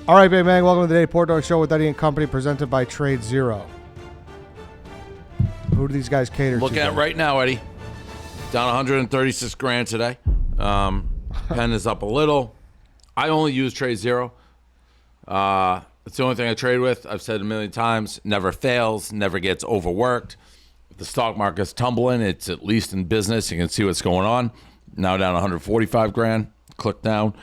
All right, baby man. Welcome to the Dave Portnoy Show with Eddie and Company, presented by TRADEZERO. Who do these guys cater to? Looking at right now, Eddie. Down 136 grand today. Penn is up a little. I only use TRADEZERO. It's the only thing I trade with. I've said it a million times. Never fails. Never gets overworked. If the stock market's tumbling, it's at least in business. You can see what's going on. Now down 145 grand. Click down.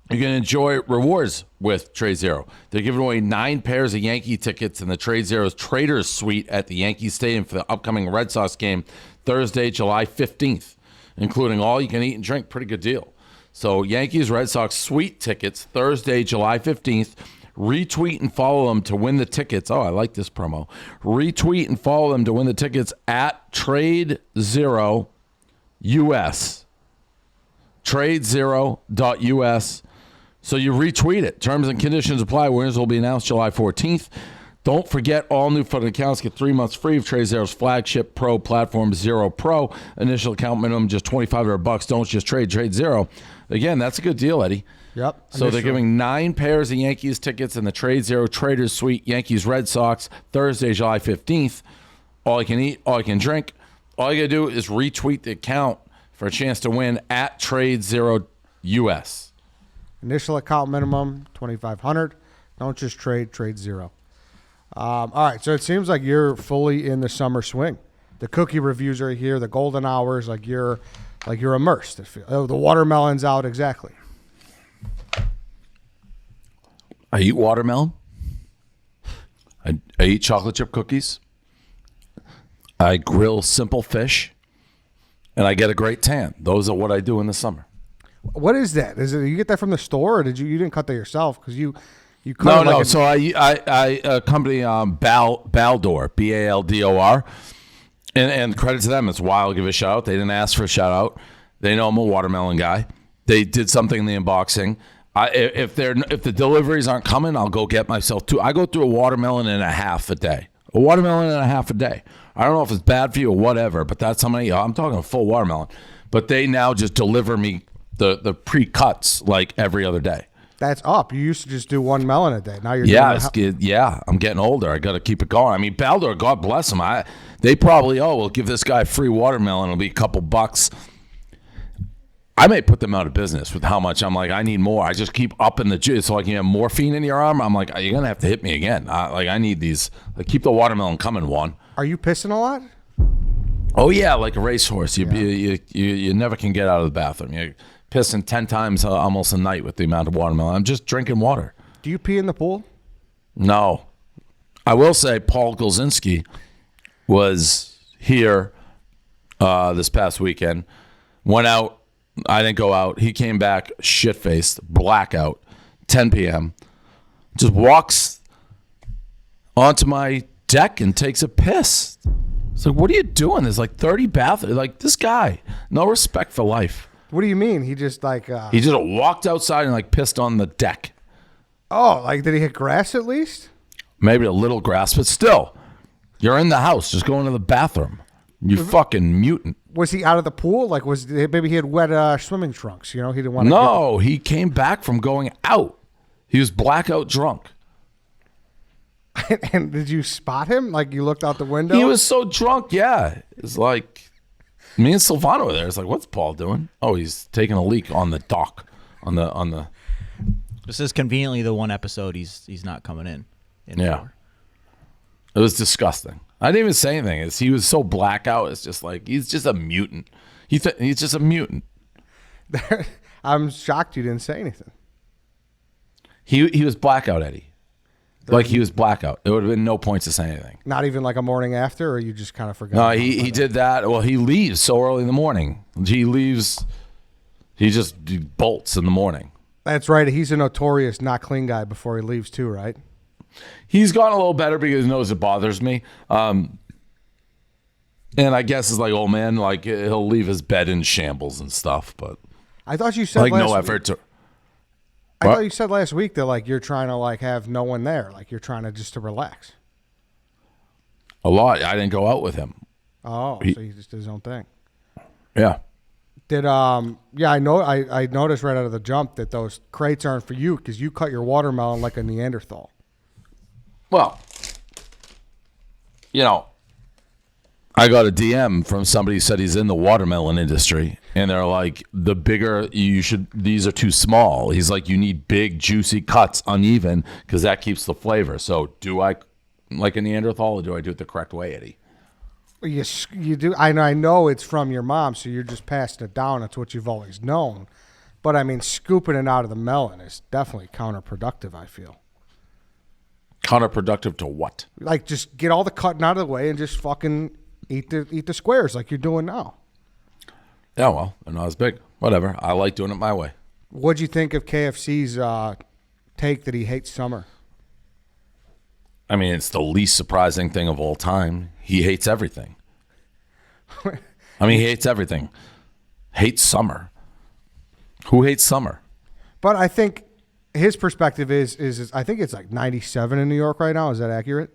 You can enjoy rewards with TRADEZERO. They're giving away 9 pairs of Yankee tickets in the TRADEZERO's Traders Suite at the Yankee Stadium for the upcoming Red Sox game Thursday, July 15th, including all you can eat and drink. Pretty good deal. So Yankees Red Sox Suite tickets Thursday, July 15th. Retweet and follow them to win the tickets. Oh, I like this promo. Retweet and follow them to win the tickets at TRADEZERO US. TRADEZERO.us. So you retweet it. Terms and conditions apply. Winners will be announced July 14th. Don't forget, all new fund accounts get 3 months free of TRADEZERO's flagship pro platform, Zero Pro. Initial account minimum just $2,500. Don't just trade TRADEZERO. Again, that's a good deal, Eddie. Yep. So they're giving 9 pairs of Yankees tickets in the TRADEZERO Traders Suite, Yankees Red Sox, Thursday, July 15th. All you can eat, all you can drink. All you got to do is retweet the account for a chance to win at TRADEZERO US. Initial account minimum, $2,500. Don't just trade TRADEZERO. All right, so it seems like you're fully in the summer swing. The cookie reviews are here, the golden hours, like you're immersed. Oh, the watermelon's out, exactly. I eat watermelon. I eat chocolate chip cookies. I grill simple fish, and I get a great tan. Those are what I do in the summer. What is that? Is it you get that from the store, or you didn't cut that yourself? Because you cut no. So I company Baldor, Baldor, and credit to them. It's why I'll give a shout out. They didn't ask for a shout out. They know I'm a watermelon guy. They did something in the unboxing. If the deliveries aren't coming, I'll go get myself two. I go through a watermelon and a half a day. A watermelon and a half a day. I don't know if it's bad for you or whatever, but that's how many. I'm talking a full watermelon. But they now just deliver me the pre-cuts like every other day. That's up. You used to just do one melon a day. Now you're I'm getting older. I got to keep it going. I mean, Baldor, God bless them. They probably, we'll give this guy a free watermelon. It'll be a couple bucks. I may put them out of business with how much I'm like, I need more. I just keep upping the juice. So like you have morphine in your arm. I'm like, you're going to have to hit me again. I need these. Like, keep the watermelon coming, one. Are you pissing a lot? Oh, yeah, like a racehorse. You never can get out of the bathroom. You're pissing 10 times almost a night with the amount of watermelon. I'm just drinking water. Do you pee in the pool? No. I will say Paul Golzinski was here this past weekend. Went out. I didn't go out. He came back shit-faced, blackout, 10 p.m. Just walks onto my deck and takes a piss. It's like, what are you doing? There's like 30 bathrooms. Like, this guy, no respect for life. What do you mean? He just like... He just walked outside and like pissed on the deck. Oh, like did he hit grass at least? Maybe a little grass, but still. You're in the house. Just go into the bathroom. You fucking mutant. Was he out of the pool? Like, maybe he had wet swimming trunks? You know, he didn't want to. No, he came back from going out. He was blackout drunk. And did you spot him? Like, you looked out the window? He was so drunk, yeah. It's like, me and Silvano were there. It's like, what's Paul doing? Oh, he's taking a leak on the dock. On the. This is conveniently the one episode he's not coming in. Yeah. For. It was disgusting. I didn't even say anything. He was so blackout. It's just like, he's just a mutant. He's just a mutant. I'm shocked you didn't say anything. He was blackout, Eddie. Like, he was blackout. There would have been no points to say anything. Not even like a morning after, or you just kind of forgot? No, he did that. Well, he leaves so early in the morning. He leaves. He bolts in the morning. That's right. He's a notorious not clean guy before he leaves too, right? He's gotten a little better because he knows it bothers me. And I guess it's like, oh man, like he'll leave his bed in shambles and stuff. But I thought you said like no effort to. I thought you said last week that like you're trying to like have no one there, like you're trying to just to relax. A lot. I didn't go out with him. Oh, so he just did his own thing. Yeah. I know I noticed right out of the jump that those crates aren't for you because you cut your watermelon like a Neanderthal. Well, I got a DM from somebody who said he's in the watermelon industry, and they're like, the bigger these are too small. He's like, you need big, juicy cuts, uneven, because that keeps the flavor. So do I like a Neanderthal, or do I do it the correct way, Eddie? You do. I know it's from your mom, so you're just passing it down. That's what you've always known. But, I mean, scooping it out of the melon is definitely counterproductive, I feel. Counterproductive to what? Like, just get all the cutting out of the way and just fucking eat the squares like you're doing now. Yeah, well, they're not as big. Whatever. I like doing it my way. What'd you think of KFC's take that he hates summer? I mean, it's the least surprising thing of all time. He hates everything. He hates everything. Hates summer. Who hates summer? But I think his perspective is I think it's like 97 in New York right now. Is that accurate?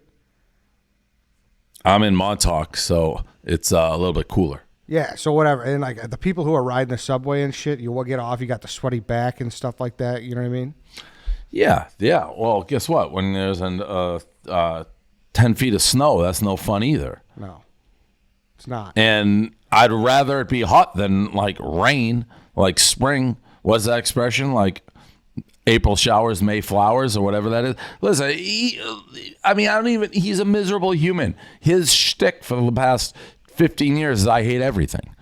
I'm in Montauk, so it's a little bit cooler. Yeah, so whatever. And like the people who are riding the subway and shit, you will get off, you got the sweaty back and stuff like that. You know what I mean? Yeah. Well, guess what? When there's 10 feet of snow, that's no fun either. No, it's not. And I'd rather it be hot than like rain, like spring. What's that expression? Like April showers, May flowers, or whatever that is. Listen, he's a miserable human. His shtick for the past 15 years is I hate everything.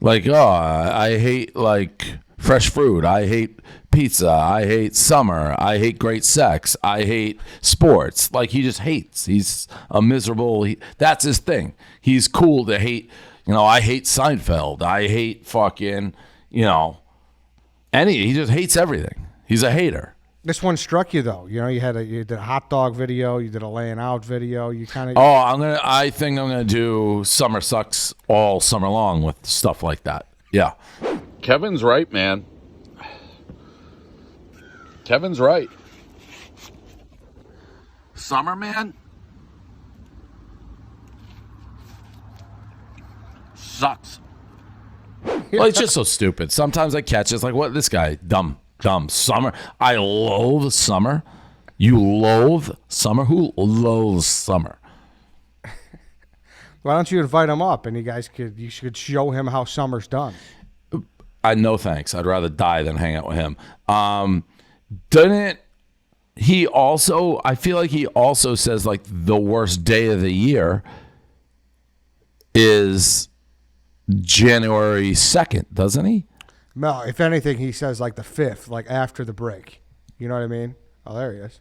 Like, I hate like fresh fruit. I hate pizza. I hate summer. I hate great sex. I hate sports. Like, he just hates. He's a miserable. That's his thing. He's cool to hate. I hate Seinfeld. I hate fucking, he just hates everything. He's a hater. This one struck you though. You did a hot dog video. You did a laying out video. You kind of. I think I'm gonna do summer sucks all summer long with stuff like that. Yeah. Kevin's right, man. Kevin's right. Summer, man, sucks. Well, it's just so stupid. Sometimes I catch it. It's like, what? This guy, dumb. Summer. I loathe summer. You loathe summer? Who loathes summer? Why don't you invite him up and you should show him how summer's done? No thanks. I'd rather die than hang out with him. Didn't he also, I feel like he also says like the worst day of the year is January 2nd, doesn't he? No, if anything, he says like the 5th, like after the break. You know what I mean? Oh, there he is.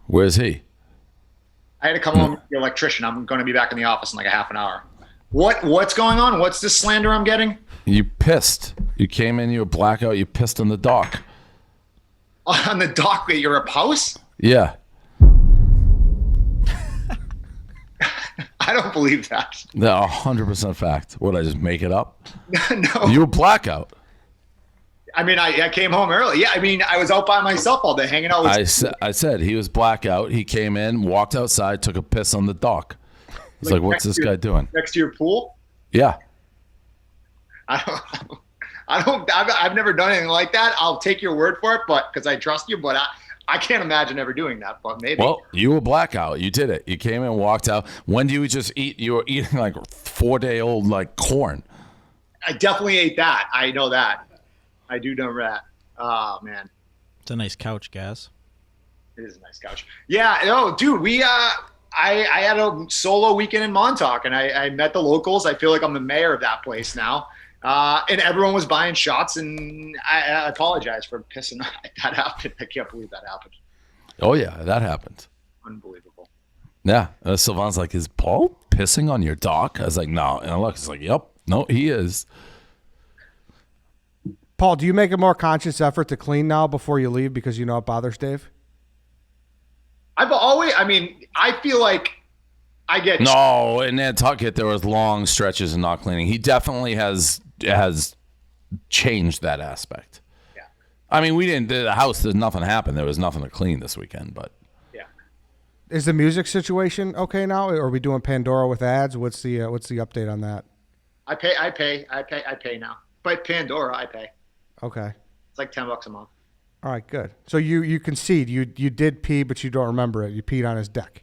Where's he? I had to come home with the electrician. I'm going to be back in the office in like a half an hour. What's going on? What's this slander I'm getting? You pissed. You came in, you were blackout, you pissed on the dock. On the dock at your house? Yeah. I don't believe that. No, 100% fact. What, I just make it up? No. You were blackout. I mean, I came home early. Yeah, I mean, I was out by myself all day hanging out with I said he was blackout. He came in, walked outside, took a piss on the dock. He's like, what's this guy doing? Next to your pool? Yeah. I've never done anything like that. I'll take your word for it, but because I trust you, but I can't imagine ever doing that, but maybe. Well, you were blackout. You did it. You came in, walked out. When do you just eat? You were eating like 4-day-old like corn. I definitely ate that. I know that. I do know that. Oh, man. It's a nice couch, Gaz. It is a nice couch. Yeah, no, dude, I had a solo weekend in Montauk, and I met the locals. I feel like I'm the mayor of that place now. And everyone was buying shots, and I apologize for pissing. That happened. I can't believe that happened. Oh, yeah, that happened. Unbelievable. Yeah. Sylvan's like, is Paul pissing on your dock? I was like, no. And I look, it's like, yep. No, he is. Paul, do you make a more conscious effort to clean now before you leave because you know it bothers Dave? I feel like I get... No, in Nantucket, there was long stretches of not cleaning. He definitely has changed that aspect. Yeah. I mean, the house, there's nothing happened. There was nothing to clean this weekend, but... Yeah. Is the music situation okay now? Are we doing Pandora with ads? What's the update on that? I pay now. But Pandora, I pay. Okay. It's like $10 a month. All right, good. So you concede. You did pee, but you don't remember it. You peed on his deck.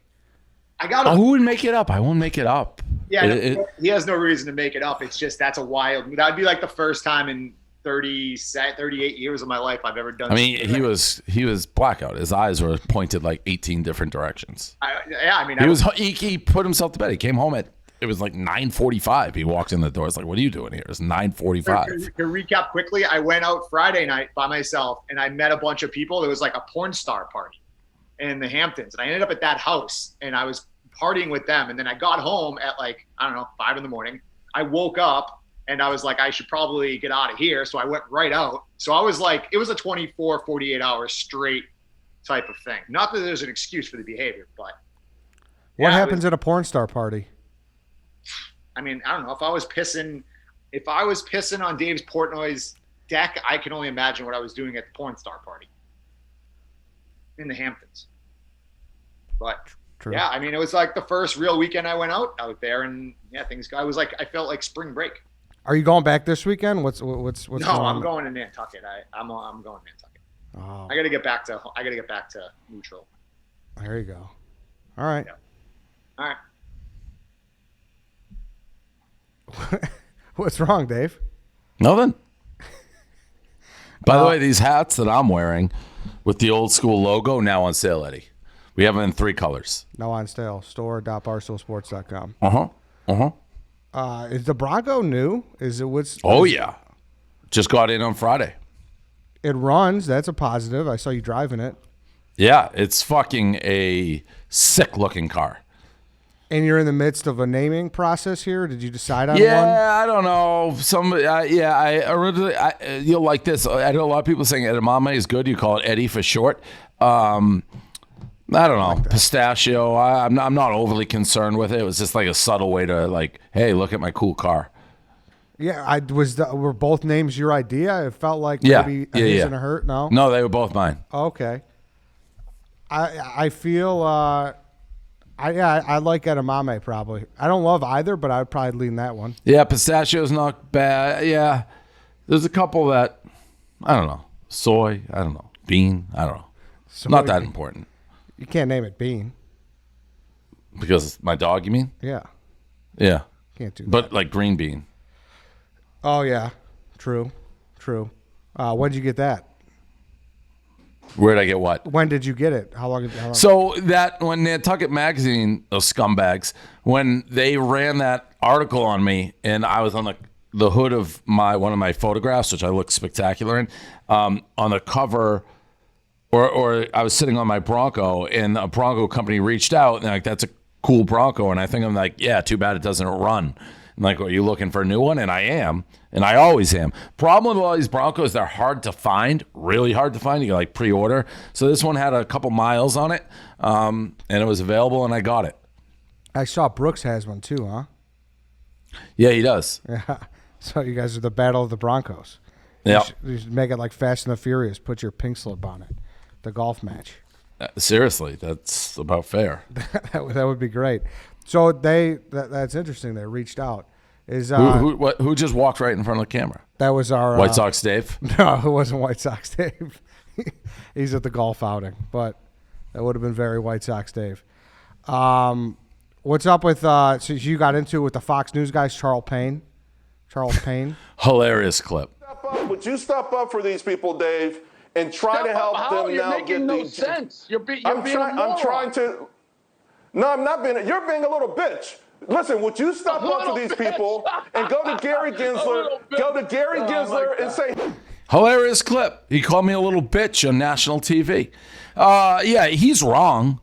I got Oh, who would make it up? I won't make it up. Yeah, he has no reason to make it up. It's just that's a wild. That'd be like the38 years of my life I've ever done. I mean, he was blackout. His eyes were pointed like 18 different directions. He put himself to bed. He came home it was like 9:45. He walked in the door. It's like, what are you doing here? It's 9:45. To recap quickly, I went out Friday night by myself and I met a bunch of people. There was like a porn star party in the Hamptons, and I ended up at that house and I was partying with them. And then I got home at like, I don't know, 5 a.m. I woke up and I was like, I should probably get out of here. So I went right out. So I was like, it was a 24, 48 hours straight type of thing. Not that there's an excuse for the behavior, but. What happens at a porn star party? I mean, I don't know. If I was pissing on Dave Portnoy's deck, I can only imagine what I was doing at the porn star party in the Hamptons. But True. yeah, I mean, it was like the first real weekend I went out there, and yeah, I felt like spring break. Are you going back this weekend? What's No, going on? I'm going to Nantucket. I'm going to Nantucket. Oh, I got to get back to neutral. there you go. All right. Yeah. All right. What's wrong, Dave? Nothing. By the way, these hats that I'm wearing with the old school logo now on sale, Eddie. We have them in 3 colors. No on sale. Store.barstoolsports.com. Is the Bronco new? Oh, yeah. Just got in on Friday. It runs. That's a positive. I saw you driving it. Yeah, it's fucking a sick-looking car. And you're in the midst of a naming process here. Did you decide on one? Yeah, I don't know. I originally, you'll like this. I know a lot of people saying edamame is good. You call it Eddie for short. I don't know. Pistachio. I'm not overly concerned with it. It was just like a subtle way to like, hey, look at my cool car. Yeah, were both names your idea? It felt like maybe a his and a hurt. No, no, they were both mine. Okay. I feel I like edamame probably. I don't love either, but I'd probably lean that one. Yeah, pistachio's not bad. Yeah, there's a couple that I don't know. Soy, I don't know. Bean, I don't know. Not that important. You can't name it Bean. Because it's my dog, you mean? Yeah. Yeah. Can't do that. But like green bean. Oh yeah, true. When did you get that? Where'd I get what? When did you get it? How long? So that when Nantucket Magazine, those scumbags, when they ran that article on me, and I was on the hood of one of my photographs, which I look spectacular in, on the cover, or I was sitting on my Bronco, and a Bronco company reached out, and like, that's a cool Bronco, and I'm like, yeah, too bad it doesn't run. I'm like, are you looking for a new one? And I am. And I always am. Problem with all these Broncos, they're hard to find, really hard to find. You can like pre-order. So this one had a couple miles on it, and it was available, and I got it. I saw Brooks has one too, huh? Yeah, he does. Yeah. So you guys are the battle of the Broncos. Yeah. You should make it like Fast and the Furious. Put your pink slip on it. The golf match. Seriously, that's about fair. that would be great. So that's interesting. They reached out. Who just walked right in front of the camera? That was our White Sox Dave. No, it wasn't White Sox Dave. He's at the golf outing, but that would have been very White Sox Dave. What's up with? So you got into it with the Fox News guys, Charles Payne. Hilarious clip. Would you step up for these people, Dave, and try to help them You're now making get no these? sense. You're being I'm a trying to. No, I'm not being. You're being a little bitch. Listen, would you step up for these people and go to Gary Gensler, and say, Hilarious clip. He called me a little bitch on national TV. Yeah, he's wrong.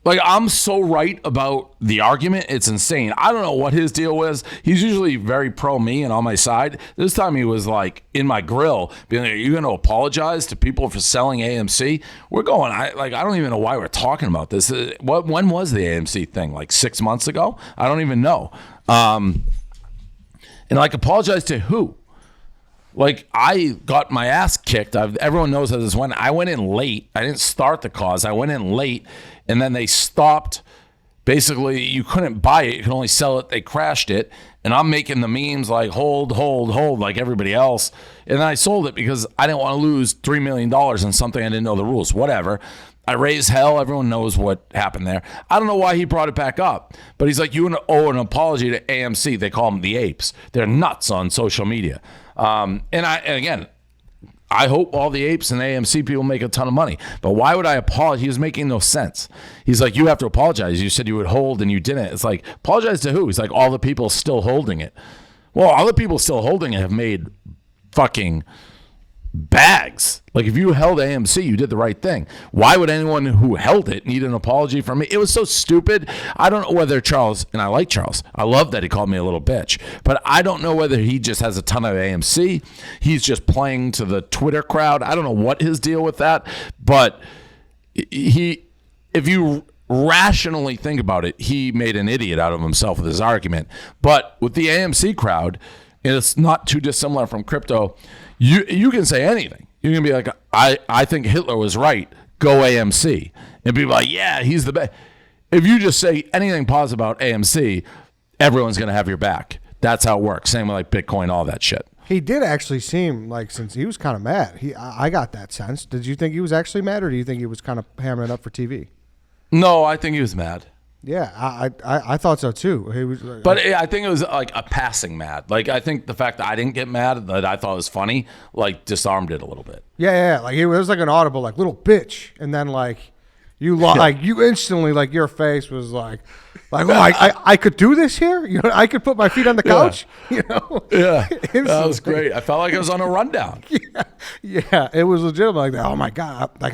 Like, I'm so right about the argument. It's insane. I don't know what his deal was. He's usually very pro me and on my side. This time he was like in my grill, being like, are you going to apologize to people for selling AMC? We're going, I don't even know why we're talking about this. When was the AMC thing? Like 6 months ago? I don't even know. And like, apologize to who? Like, I got my ass kicked. Everyone knows how this went. I went in late. I didn't start the cause. I went in late, and then they stopped basically you couldn't buy it. You could only sell it. They crashed it. And I'm making the memes like hold, like everybody else. And then I sold it because I didn't want to lose $3 million on something I didn't know the rules. Whatever. I raised hell. Everyone knows what happened there. I don't know why he brought it back up. But he's like, you owe an apology to AMC. They call them the apes. They're nuts on social media. And again, I hope all the apes and AMC people make a ton of money. But why would I apologize? He was making no sense. He's like, you have to apologize. You said you would hold and you didn't. It's like, apologize to who? He's like, all the people still holding it. Well, all the people still holding it have made fucking bags. Like, if you held AMC, you did the right thing. Why would anyone who held it need an apology from me? It was so stupid. I don't know whether Charles, and I like Charles, I love that he called me a little bitch, but I don't know whether he just has a ton of AMC. He's just playing to the Twitter crowd. I don't know what his deal with that, but if you rationally think about it, he made an idiot out of himself with his argument. But with the AMC crowd, it's not too dissimilar from crypto. You can say anything. You can be like, I think Hitler was right. Go AMC. And people are like, yeah, he's the best. If you just say anything positive about AMC, everyone's going to have your back. That's how it works. Same with like Bitcoin, all that shit. He did actually seem like, since he was kind of mad. I got that sense. Did you think he was actually mad, or do you think he was kind of hammering it up for TV? No, I think he was mad. Yeah, I thought so too. He was, but I think it was like a passing mad. Like, I think the fact that I didn't get mad, that I thought was funny, like disarmed it a little bit. Yeah. Like, it was like an audible, like, little bitch, and then like you instantly, like, your face was like, oh, I could do this here. You know, I could put my feet on the couch. You know. Yeah, that was great. I felt like I was on a rundown. Yeah, it was legitimate. Like, oh my god, like.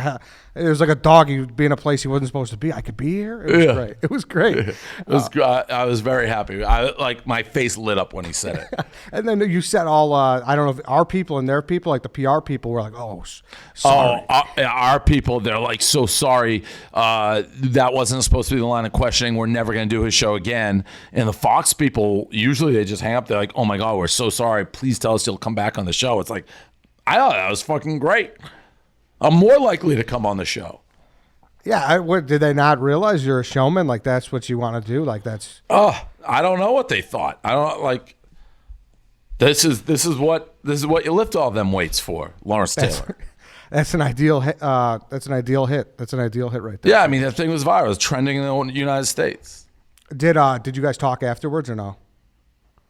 It was like a dog. He'd be in a place he wasn't supposed to be. I could be here. It was great. It was great. It was. I was very happy. Like, my face lit up when he said it. And then you said all. I don't know if our people and their people, like the PR people, were like, "Oh, sorry." Oh, our people. They're like, so sorry. That wasn't supposed to be the line of questioning. We're never going to do his show again. And the Fox people, usually they just hang up. They're like, "Oh my god, we're so sorry. Please tell us you'll come back on the show." It's like, I thought that was fucking great. I'm more likely to come on the show. Yeah, did they not realize you're a showman? Like, that's what you want to do? Like, that's... Oh, I don't know what they thought. I don't, like, this is what you lift all them weights for, Lawrence Taylor. That's an ideal hit. That's an ideal hit. That's an ideal hit right there. Yeah, I mean, that thing was viral. It was trending in the United States. Did you guys talk afterwards or no?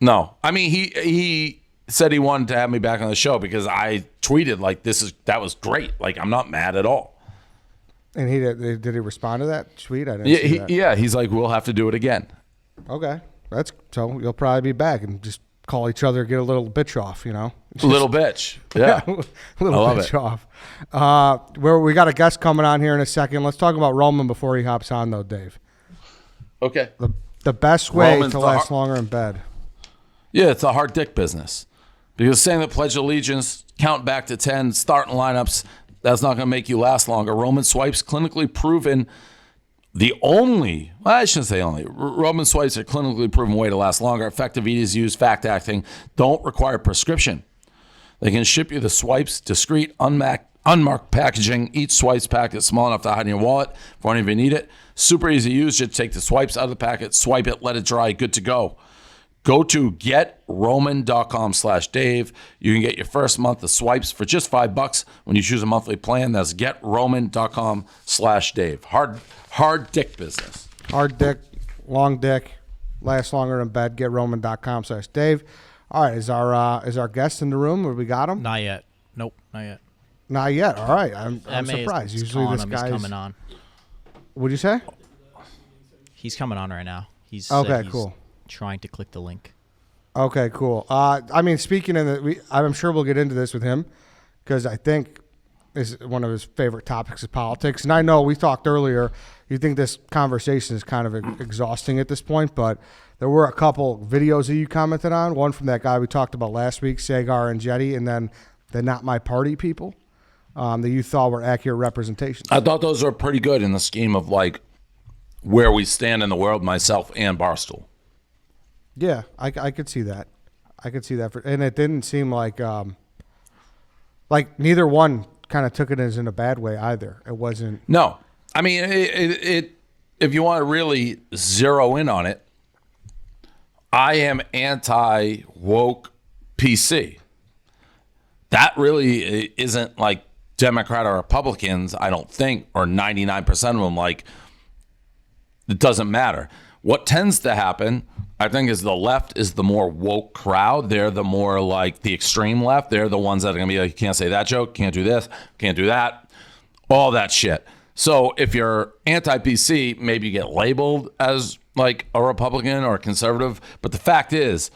No. I mean, he said he wanted to have me back on the show because I tweeted like, that was great. Like, I'm not mad at all. And did he respond to that tweet? I didn't see that. Yeah, he's like, we'll have to do it again. Okay, so you'll probably be back and just call each other, get a little bitch off, you know. Little bitch, yeah, little bitch off. Where we got a guest coming on here in a second. Let's talk about Roman before he hops on, though, Dave. Okay. The best way Roman's to last longer in bed. Yeah, it's a hard dick business. Because saying the Pledge of Allegiance, count back to 10, starting lineups, that's not going to make you last longer. Roman swipes, clinically proven, I shouldn't say only. Roman swipes are clinically proven way to last longer. Effective, easy to use, fact acting, don't require prescription. They can ship you the swipes, discreet, unmarked packaging. Each swipes packet is small enough to hide in your wallet if one of you need it. Super easy to use. Just take the swipes out of the packet, swipe it, let it dry, good to go. Go to getroman.com/Dave. You can get your first month of swipes for just $5 when you choose a monthly plan. That's getroman.com/Dave. Hard dick business. Hard dick, long dick, last longer in bed. Getroman.com/Dave. All right, is our guest in the room? Or we got him? Not yet. Nope, not yet. Not yet. All right, I'm surprised. Usually this guy's coming on. What'd you say? He's coming on right now. He's okay. Cool. Trying to click the link. Okay, cool. I mean, speaking in I'm sure we'll get into this with him because I think is one of his favorite topics is politics. And I know we talked earlier. You think this conversation is kind of exhausting at this point, but there were a couple videos that you commented on. One from that guy we talked about last week, Sagar and Jetty, and then the Not My Party people that you thought were accurate representations. I thought those were pretty good in the scheme of like where we stand in the world, myself and Barstool. Yeah, I could see that. And it didn't seem like neither one kind of took it as in a bad way either. It wasn't. No, I mean if you want to really zero in on it, I am anti-woke PC. That really isn't like Democrat or Republicans, I don't think, or 99% of them. Like, it doesn't matter. What tends to happen, I think, is the left is the more woke crowd. They're the more like the extreme left. They're the ones that are going to be like, you can't say that joke, can't do this, can't do that, all that shit. So if you're anti-PC, maybe you get labeled as like a Republican or a conservative. But the fact is,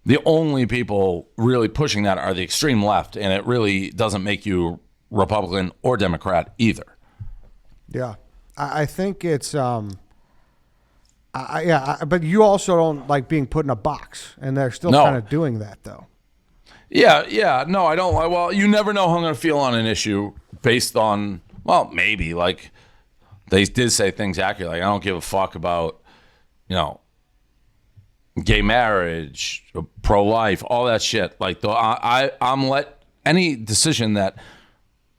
the only people really pushing that are the extreme left, and it really doesn't make you Republican or Democrat either. Yeah, I think it's but you also don't like being put in a box, and they're still kind of doing that though. Yeah, no, I don't. Well, you never know how I'm going to feel on an issue based on, well, maybe like they did say things accurately. Like, I don't give a fuck about, gay marriage, pro-life, all that shit. Like, I'm let any decision that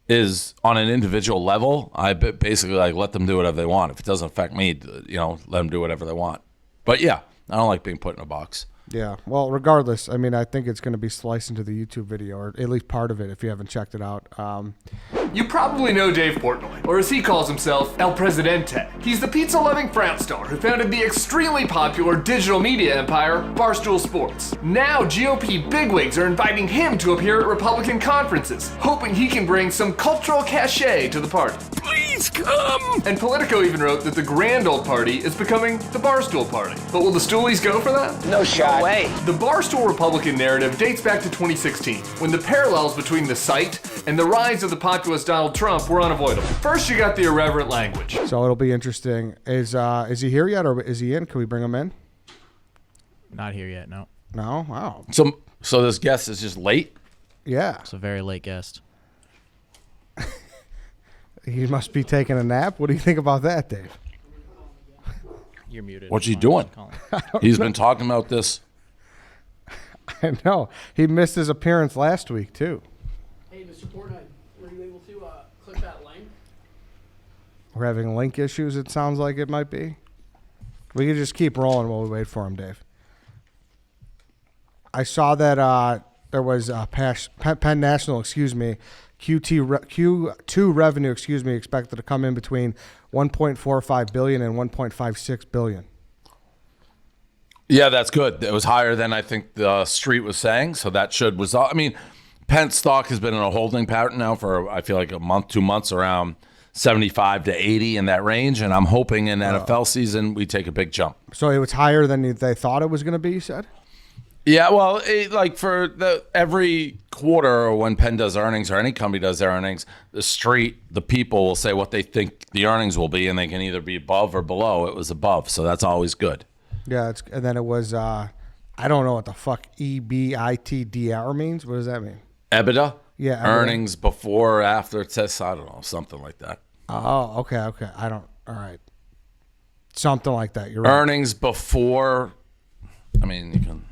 is on an individual level, I basically like let them do whatever they want. If it doesn't affect me, let them do whatever they want. But yeah, I don't like being put in a box. Yeah. Well, regardless, I mean, I think it's going to be sliced into the YouTube video, or at least part of it, if you haven't checked it out. You probably know Dave Portnoy, or as he calls himself, El Presidente. He's the pizza-loving frat star who founded the extremely popular digital media empire, Barstool Sports. Now, GOP bigwigs are inviting him to appear at Republican conferences, hoping he can bring some cultural cachet to the party. Please come! And Politico even wrote that the grand old party is becoming the Barstool Party. But will the Stoolies go for that? No shot. Way. The Barstool Republican narrative dates back to 2016, when the parallels between the site and the rise of the populist Donald Trump were unavoidable. First, you got the irreverent language. So it'll be interesting. Is he here yet, or is he in? Can we bring him in? Not here yet, no. No? Wow. So this guest is just late? Yeah. It's a very late guest. He must be taking a nap. What do you think about that, Dave? You're muted. What's he doing? He's been talking about this. I know. He missed his appearance last week, too. Hey, Mr. Portnoy, were you able to click that link? We're having link issues, it sounds like it might be. We can just keep rolling while we wait for him, Dave. I saw that there was Penn National, Q2 revenue, expected to come in between 1.45 billion and 1.56 billion. Yeah, that's good. It was higher than I think the street was saying, so that should result. I mean, Penn stock has been in a holding pattern now for, I feel like, a month, 2 months, around 75 to 80 in that range, and I'm hoping in NFL season we take a big jump. So it was higher than they thought it was going to be, you said? Yeah, well, like for every quarter or when Penn does earnings or any company does their earnings, the street, the people will say what they think the earnings will be, and they can either be above or below. It was above, so that's always good. Yeah, and then it was, I don't know what the fuck EBITDA means. What does that mean? EBITDA? Yeah. EBITDA. Earnings before or after test, I don't know, something like that. Oh, okay. All right. Something like that. You're right. Earnings before, I mean, you can,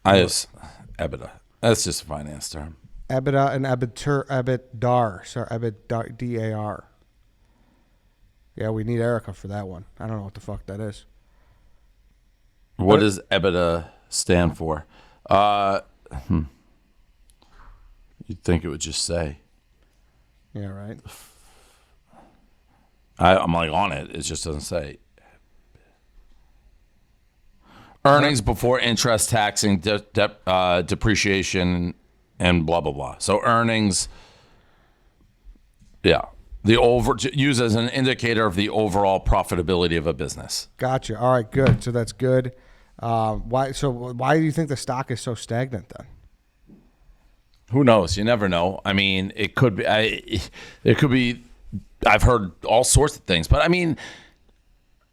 EBITDA. That's just a finance term. EBITDA and EBITDAR. Sorry, EBITDA, D-A-R. Yeah, we need Erica for that one. I don't know what the fuck that is. What does EBITDA stand for? You'd think it would just say. Yeah, right. I'm like on it. It just doesn't say. Earnings before interest, taxing, depreciation, and blah, blah, blah. So earnings, yeah. Use as an indicator of the overall profitability of a business. Gotcha. All right, good. So that's good. Why do you think the stock is so stagnant then? Who knows? You never know. I mean, it could be. It could be. I've heard all sorts of things, but I mean,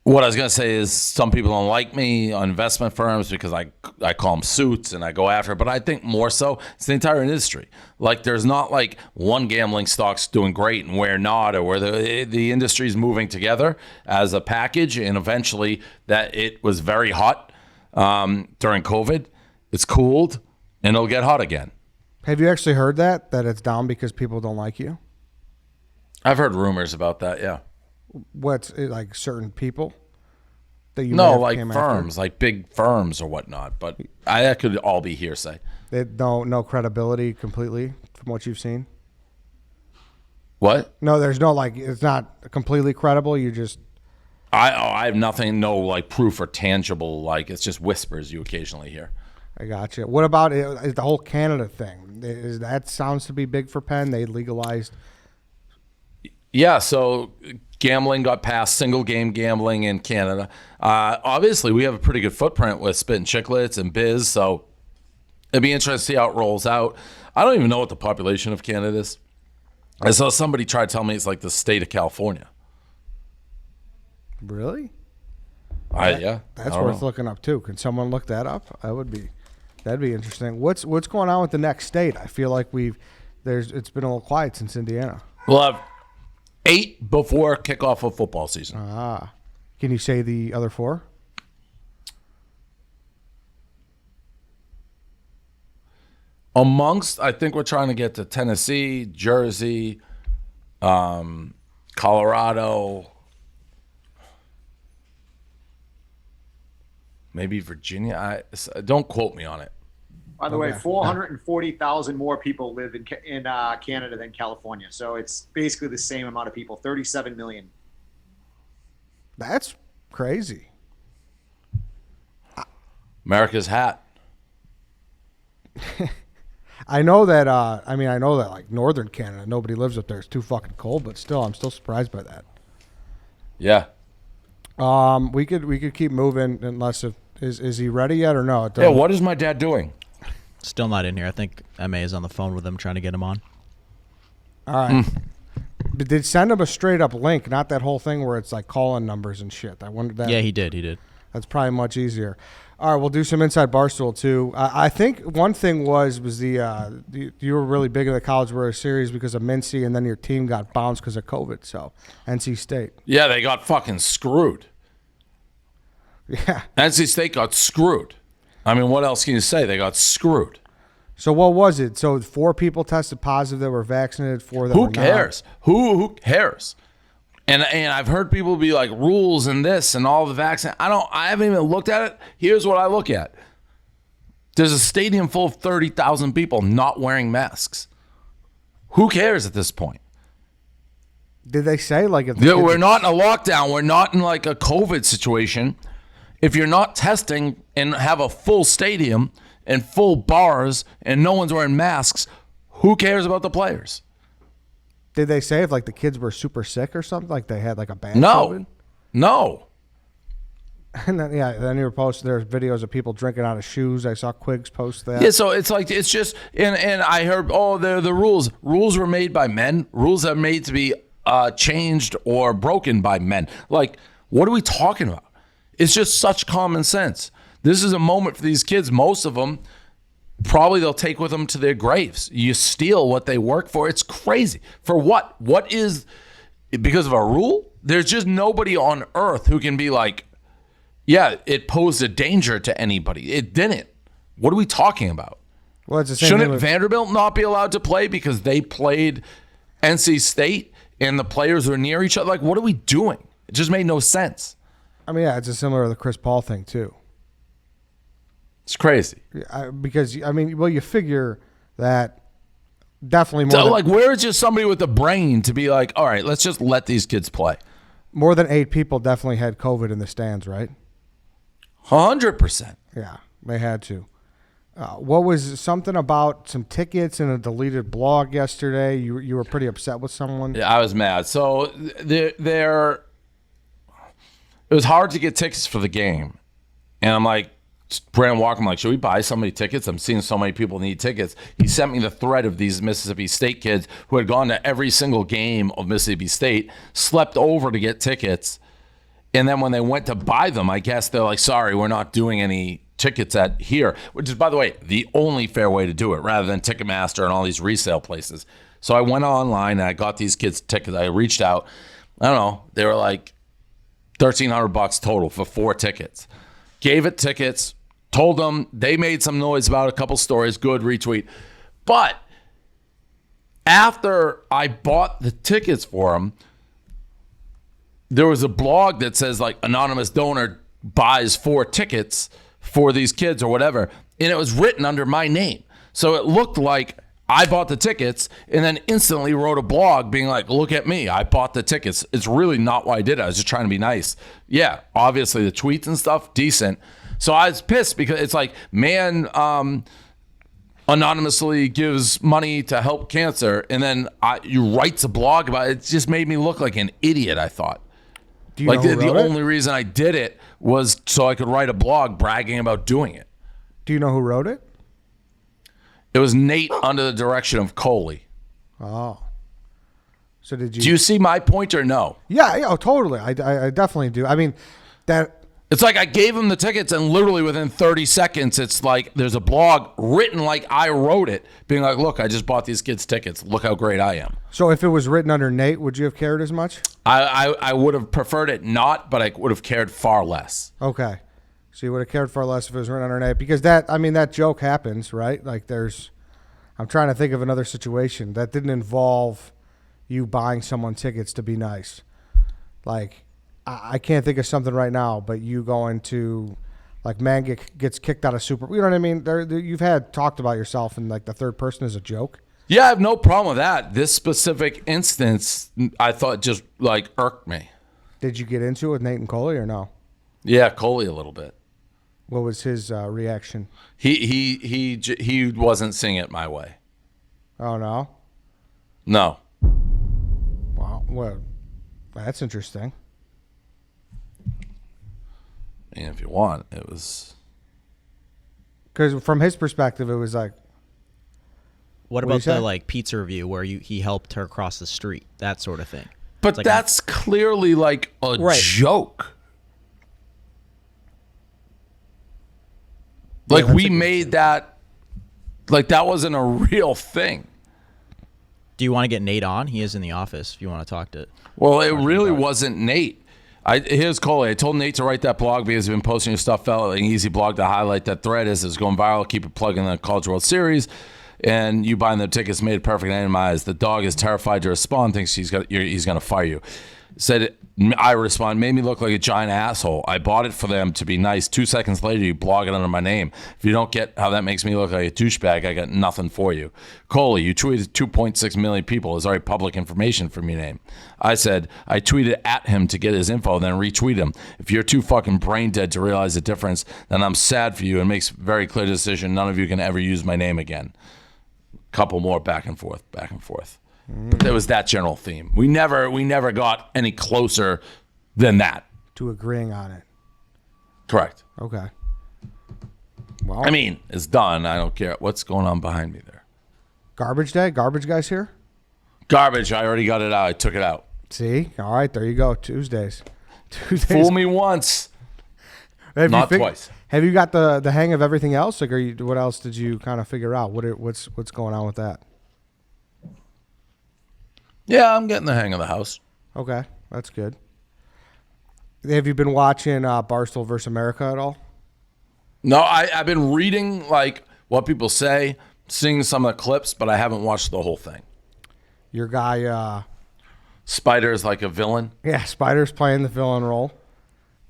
what I was gonna say is some people don't like me on investment firms because I call them suits and I go after it. But I think more so it's the entire industry. Like there's not like one gambling stock's doing great and where not, or where the industry's moving together as a package. And eventually that it was very hot during COVID. It's cooled and it'll get hot again. Have you actually heard that it's down because people don't like you? I've heard rumors about that. Yeah. What's it, like certain people that you may No, have like came firms, after? like big firms or whatnot. But that could all be hearsay. They had no credibility completely from what you've seen. What? No, there's no like it's not completely credible. You just I have nothing, no like proof or tangible. Like it's just whispers you occasionally hear. I got you. What about the whole Canada thing? That sounds to be big for Penn. They legalized. Yeah, so gambling got passed, single game gambling in Canada. Obviously, we have a pretty good footprint with Spit and Chicklets and Biz, so it'd be interesting to see how it rolls out. I don't even know what the population of Canada is. I saw somebody try to tell me it's like the state of California. Really? Yeah, That's I don't worth know. looking up too. Can someone look that up? That'd be interesting. What's going on with the next state? I feel like it's been a little quiet since Indiana. We'll have 8 before kickoff of football season. Can you say the other 4? Amongst, I think we're trying to get to Tennessee, Jersey, Colorado, maybe Virginia. Don't quote me on it. By the way, 440,000 more people live in Canada than California. So it's basically the same amount of people, 37 million. That's crazy. America's hat. I know that. I know that like northern Canada, nobody lives up there. It's too fucking cold. But still, I'm still surprised by that. Yeah. We could keep moving unless is he ready yet or no? Yeah. What is my dad doing? Still not in here. I think MA is on the phone with him trying to get him on. All right. But did send him a straight up link, not that whole thing where it's like calling numbers and shit. I wondered that. Yeah, he did. That's probably much easier. All right, we'll do some Inside Barstool too. I think one thing was you were really big in the College World Series because of Mincy, and then your team got bounced because of COVID. So NC State. Yeah, they got fucking screwed. Yeah. NC State got screwed. I mean, what else can you say? They got screwed. So what was it? So 4 people tested positive that were vaccinated, 4 that were Who not. cares? Who cares? And I've heard people be like rules and this and all the vaccine. I haven't even looked at it. Here's what I look at. There's a stadium full of 30,000 people not wearing masks. Who cares at this point? Did they say like if We're not in a lockdown. We're not in like a COVID situation. If you're not testing and have a full stadium and full bars and no one's wearing masks, who cares about the players? Did they say if like the kids were super sick or something, like they had like a bad No. COVID? No. And then then you were posting there's videos of people drinking out of shoes. I saw Quiggs post that. Yeah, so it's like it's just and I heard they're the rules. Rules were made by men. Rules are made to be changed or broken by men. Like, what are we talking about? It's just such common sense. This is a moment for these kids. Most of them probably they'll take with them to their graves. You steal what they work for. It's crazy. For what? What is because of a rule? There's just nobody on earth who can be like, yeah, it posed a danger to anybody. It didn't. What are we talking about? Well, it's the same Shouldn't thing with, Vanderbilt not be allowed to play because they played NC State and the players were near each other? Like, what are we doing? It just made no sense. I mean, yeah, it's a similar to the Chris Paul thing too. It's crazy. Because I mean, well, you figure that definitely more So, than, like, where is just somebody with the brain to be like, all right, let's just let these kids play? more than 8 people definitely had COVID in the stands, right? 100%. Yeah, they had to. What was something about some tickets and a deleted blog yesterday? You were pretty upset with someone. Yeah, I was mad. So it was hard to get tickets for the game. And I'm like, Brandon Walker, I'm like, should we buy somebody tickets? I'm seeing so many people need tickets. He sent me the thread of these Mississippi State kids who had gone to every single game of Mississippi State, slept over to get tickets. And then when they went to buy them, I guess they're like, sorry, we're not doing any tickets at here, which is, by the way, the only fair way to do it rather than Ticketmaster and all these resale places. So I went online and I got these kids tickets. I reached out. I don't know. They were like $1,300 total for 4 tickets. Gave it tickets, told them they made some noise about a couple stories, good retweet. But after I bought the tickets for them, there was a blog that says like anonymous donor buys 4 tickets for these kids or whatever, and it was written under my name. So it looked like I bought the tickets and then instantly wrote a blog being like, look at me, I bought the tickets. It's really not why I did it. I was just trying to be nice. Yeah, obviously the tweets and stuff, decent. So I was pissed because it's like, man, anonymously gives money to help cancer, and then you writes a blog about it. It just made me look like an idiot, I thought. Do you know who the wrote it? only reason I did it was so I could write a blog bragging about doing it. Do you know who wrote it? It was Nate under the direction of Coley. Oh. So did you? Do you see my point or no? Yeah, oh, totally. I definitely do. I mean, that. It's like I gave him the tickets, and literally within 30 seconds, it's like there's a blog written like I wrote it, being like, look, I just bought these kids tickets. Look how great I am. So if it was written under Nate, would you have cared as much? I would have preferred it not, but I would have cared far less. Okay. So you would have cared far less if it was written under Nate, because that joke happens, right? Like I'm trying to think of another situation that didn't involve you buying someone tickets to be nice. Like, I can't think of something right now, but you going to, like, man gets kicked out of Super. You know what I mean? You've talked about yourself in like the third person as a joke. Yeah, I have no problem with that. This specific instance, I thought just like irked me. Did you get into it with Nate and Coley or no? Yeah, Coley a little bit. What was his reaction? He wasn't seeing it my way. Oh no. No. Wow. Well, that's interesting. And if you want, it was. Because from his perspective, it was like. What do you about say? the like pizza review where he helped her cross the street, that sort of thing? But like that's clearly like a Right. joke. Yeah, Like that's we a good made that, like that wasn't a real thing. Do you want to get Nate on? He is in the office if you want to talk to. Well, it really wasn't Nate. Here's Coley. I told Nate to write that blog because he's been posting your stuff. Felt like an easy blog to highlight that thread as it's going viral. Keep it plugging the College World Series. And you buying the tickets made it perfect in my eyes. The dog is terrified to respond, thinks he's going to fire you. Said, I respond, made me look like a giant asshole. I bought it for them to be nice. 2 seconds later, you blog it under my name. If you don't get how that makes me look like a douchebag, I got nothing for you. Coley, you tweeted 2.6 million people. It's already public information from your name. I said, I tweeted at him to get his info, then retweet him. If you're too fucking brain dead to realize the difference, then I'm sad for you and makes a very clear decision. None of you can ever use my name again. Couple more back and forth. But there was that general theme. We never got any closer than that. To agreeing on it. Correct. Okay. Well, I mean, it's done. I don't care what's going on behind me there. Garbage day? Garbage guy's here? Garbage. I already got it out. I took it out. See? All right, there you go. Tuesdays. Fool me once, not twice. Have you got the hang of everything else? Like, what else did you kind of figure out? What's going on with that? Yeah, I'm getting the hang of the house. Okay, that's good. Have you been watching Barstool versus America at all? No, I've been reading like what people say, seeing some of the clips, but I haven't watched the whole thing. Your guy, Spider is like a villain. yeah, Spider's playing the villain role.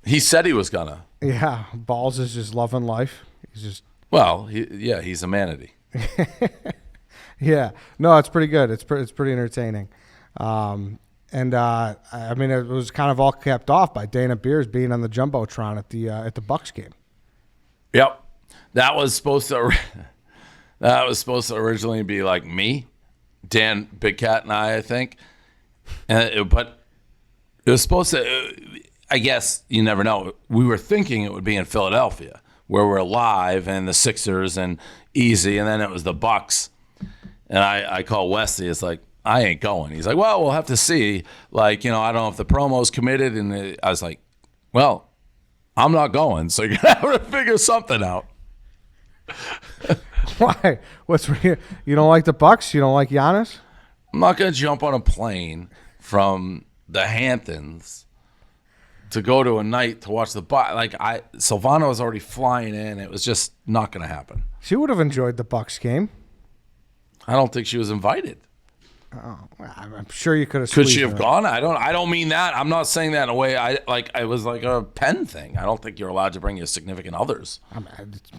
He said he was gonna. Yeah, Balls is just loving life. He's just Well, he's a manatee. yeah. No, it's pretty good. It's pretty entertaining. I mean, it was kind of all kept off by Dana Beers being on the jumbotron at the Bucks game. Yep, that was supposed to originally be like me, Dan, Big Cat, and I think, but it was supposed to. I guess you never know. We were thinking it would be in Philadelphia, where we're live, and the Sixers and easy, and then it was the Bucks. And I call Wesley. It's like, I ain't going. He's like, well, we'll have to see. Like, I don't know if the promo's committed. And I was like, well, I'm not going. So you're going to have to figure something out. Why? You don't like the Bucks? You don't like Giannis? I'm not going to jump on a plane from the Hamptons to go to a night to watch the Bucks. Like, Silvano was already flying in. It was just not going to happen. She would have enjoyed the Bucks game. I don't think she was invited. Oh, I'm sure you could have. Could she have gone? I don't mean that. I'm not saying that in a way. It was like a pen thing. I don't think you're allowed to bring your significant others.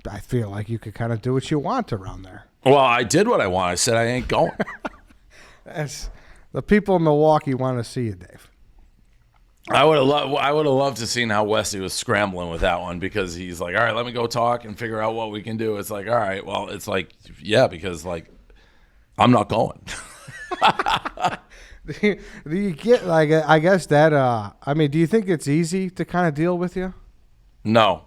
I feel like you could kind of do what you want around there. Well, I did what I want. I said I ain't going. As the people in Milwaukee want to see you, Dave. I would have loved to seen how Wesley was scrambling with that one, because he's like, all right, let me go talk and figure out what we can do. It's like, all right, well, it's like, yeah, because like I'm not going. Do you get like? I guess that. I mean, do you think it's easy to kind of deal with you? No,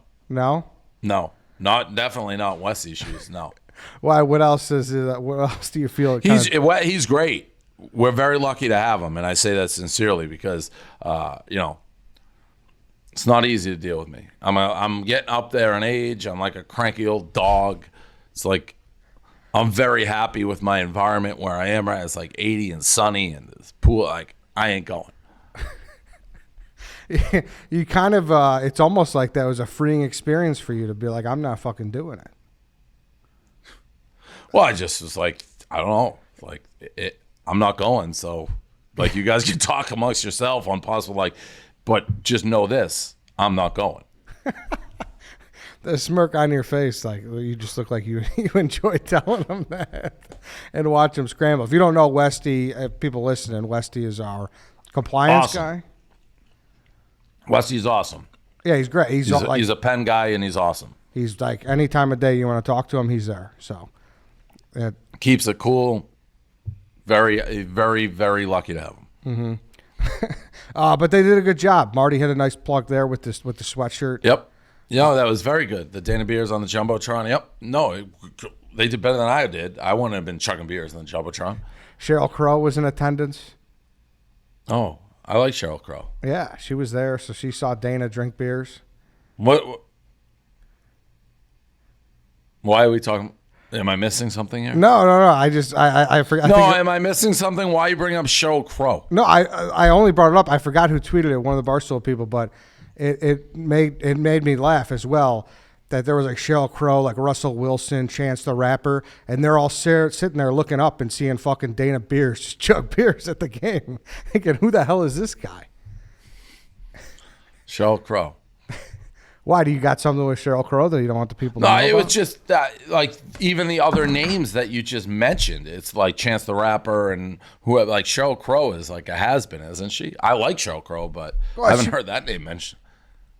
Definitely not Wesley's shoes. No. Why? What else is it? What else do you feel? He's great. We're very lucky to have him, and I say that sincerely because it's not easy to deal with me. I'm getting up there in age. I'm like a cranky old dog. It's like I'm very happy with my environment where I am. Right, it's like 80 and sunny, and this pool. Like I ain't going. You kind of. It's almost like that was a freeing experience for you to be like, I'm not fucking doing it. Well, I just was like, I don't know, like I'm not going. So, like, you guys can talk amongst yourself on possible, like, but just know this, I'm not going. The smirk on your face, like you just look like you enjoy telling them that and watch them scramble. If you don't know Westy, people listening, Westy is our compliance guy. Westy's awesome. Yeah, he's great. He's a pen guy, and he's awesome. He's like, any time of day you want to talk to him, he's there. So. Keeps it cool. Very, very, very lucky to have him. Mm-hmm. But they did a good job. Marty had a nice plug there with the sweatshirt. Yep. That was very good. The Dana beers on the Jumbotron. Yep. No, they did better than I did. I wouldn't have been chugging beers on the Jumbotron. Cheryl Crow was in attendance. Oh, I like Cheryl Crow. Yeah, she was there, so she saw Dana drink beers. What? Why are we talking? Am I missing something here? No. I forgot. Am I missing something? Why you bring up Cheryl Crow? No, I only brought it up. I forgot who tweeted it. One of the Barstool people, but it made me laugh as well. That there was like Cheryl Crow, like Russell Wilson, Chance the Rapper, and they're all sitting there looking up and seeing fucking Dana Beers just chug beers at the game, thinking, who the hell is this guy? Cheryl Crow. Why, do you got something with Cheryl Crow that you don't want the people to know No, it about? was just that, like, even the other names that you just mentioned. It's like Chance the Rapper and who, like, Cheryl Crow is like a has-been, isn't she? I like Cheryl Crow, but I haven't heard that name mentioned.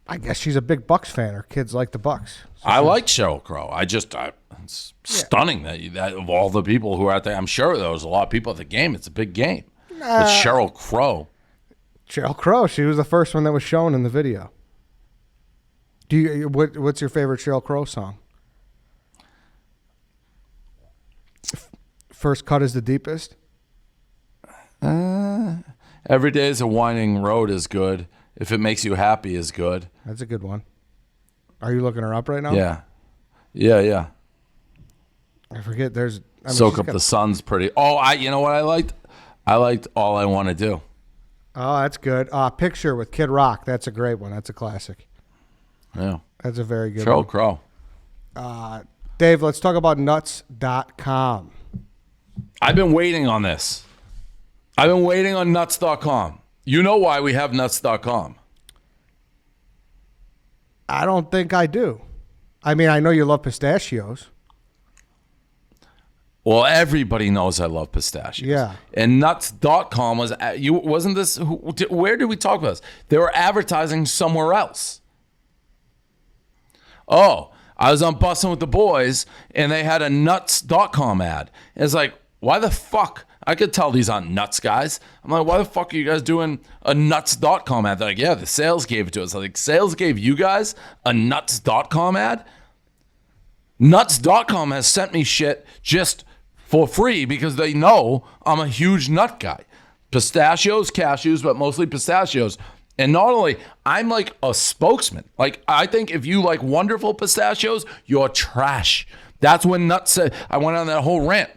I guess she's a big Bucks fan. Her kids like the Bucks. So I like Cheryl Crow. It's stunning that of all the people who are out there, I'm sure there was a lot of people at the game. It's a big game. But Cheryl Crow. Cheryl Crow, she was the first one that was shown in the video. What's your favorite Cheryl Crow song? First Cut is the Deepest. Every Day is a Winding Road is good. If It Makes You Happy is good. That's a good one. Are you looking her up right now? Yeah. I forget. Soak Up the Sun's pretty. Oh, you know what I liked? I liked All I Want to Do. Oh, that's good. Picture with Kid Rock. That's a great one. That's a classic. Yeah. That's a very good Cheryl one. Crow. Dave, let's talk about nuts.com. I've been waiting on this. I've been waiting on nuts.com. You know why we have nuts.com. I don't think I do. I mean, I know you love pistachios. Well, everybody knows I love pistachios. Yeah. And nuts.com wasn't this, where did we talk about this? They were advertising somewhere else. Oh, I was on Bussin' with the Boys, and they had a nuts.com ad. And it's like, why the fuck? I could tell these aren't nuts guys. I'm like, why the fuck are you guys doing a nuts.com ad? They're like, yeah, the sales gave it to us. I'm like, sales gave you guys a nuts.com ad? Nuts.com has sent me shit just for free because they know I'm a huge nut guy. Pistachios, cashews, but mostly pistachios. And not only, I'm like a spokesman. Like, I think if you like wonderful pistachios, you're trash. That's when Nuts said, I went on that whole rant,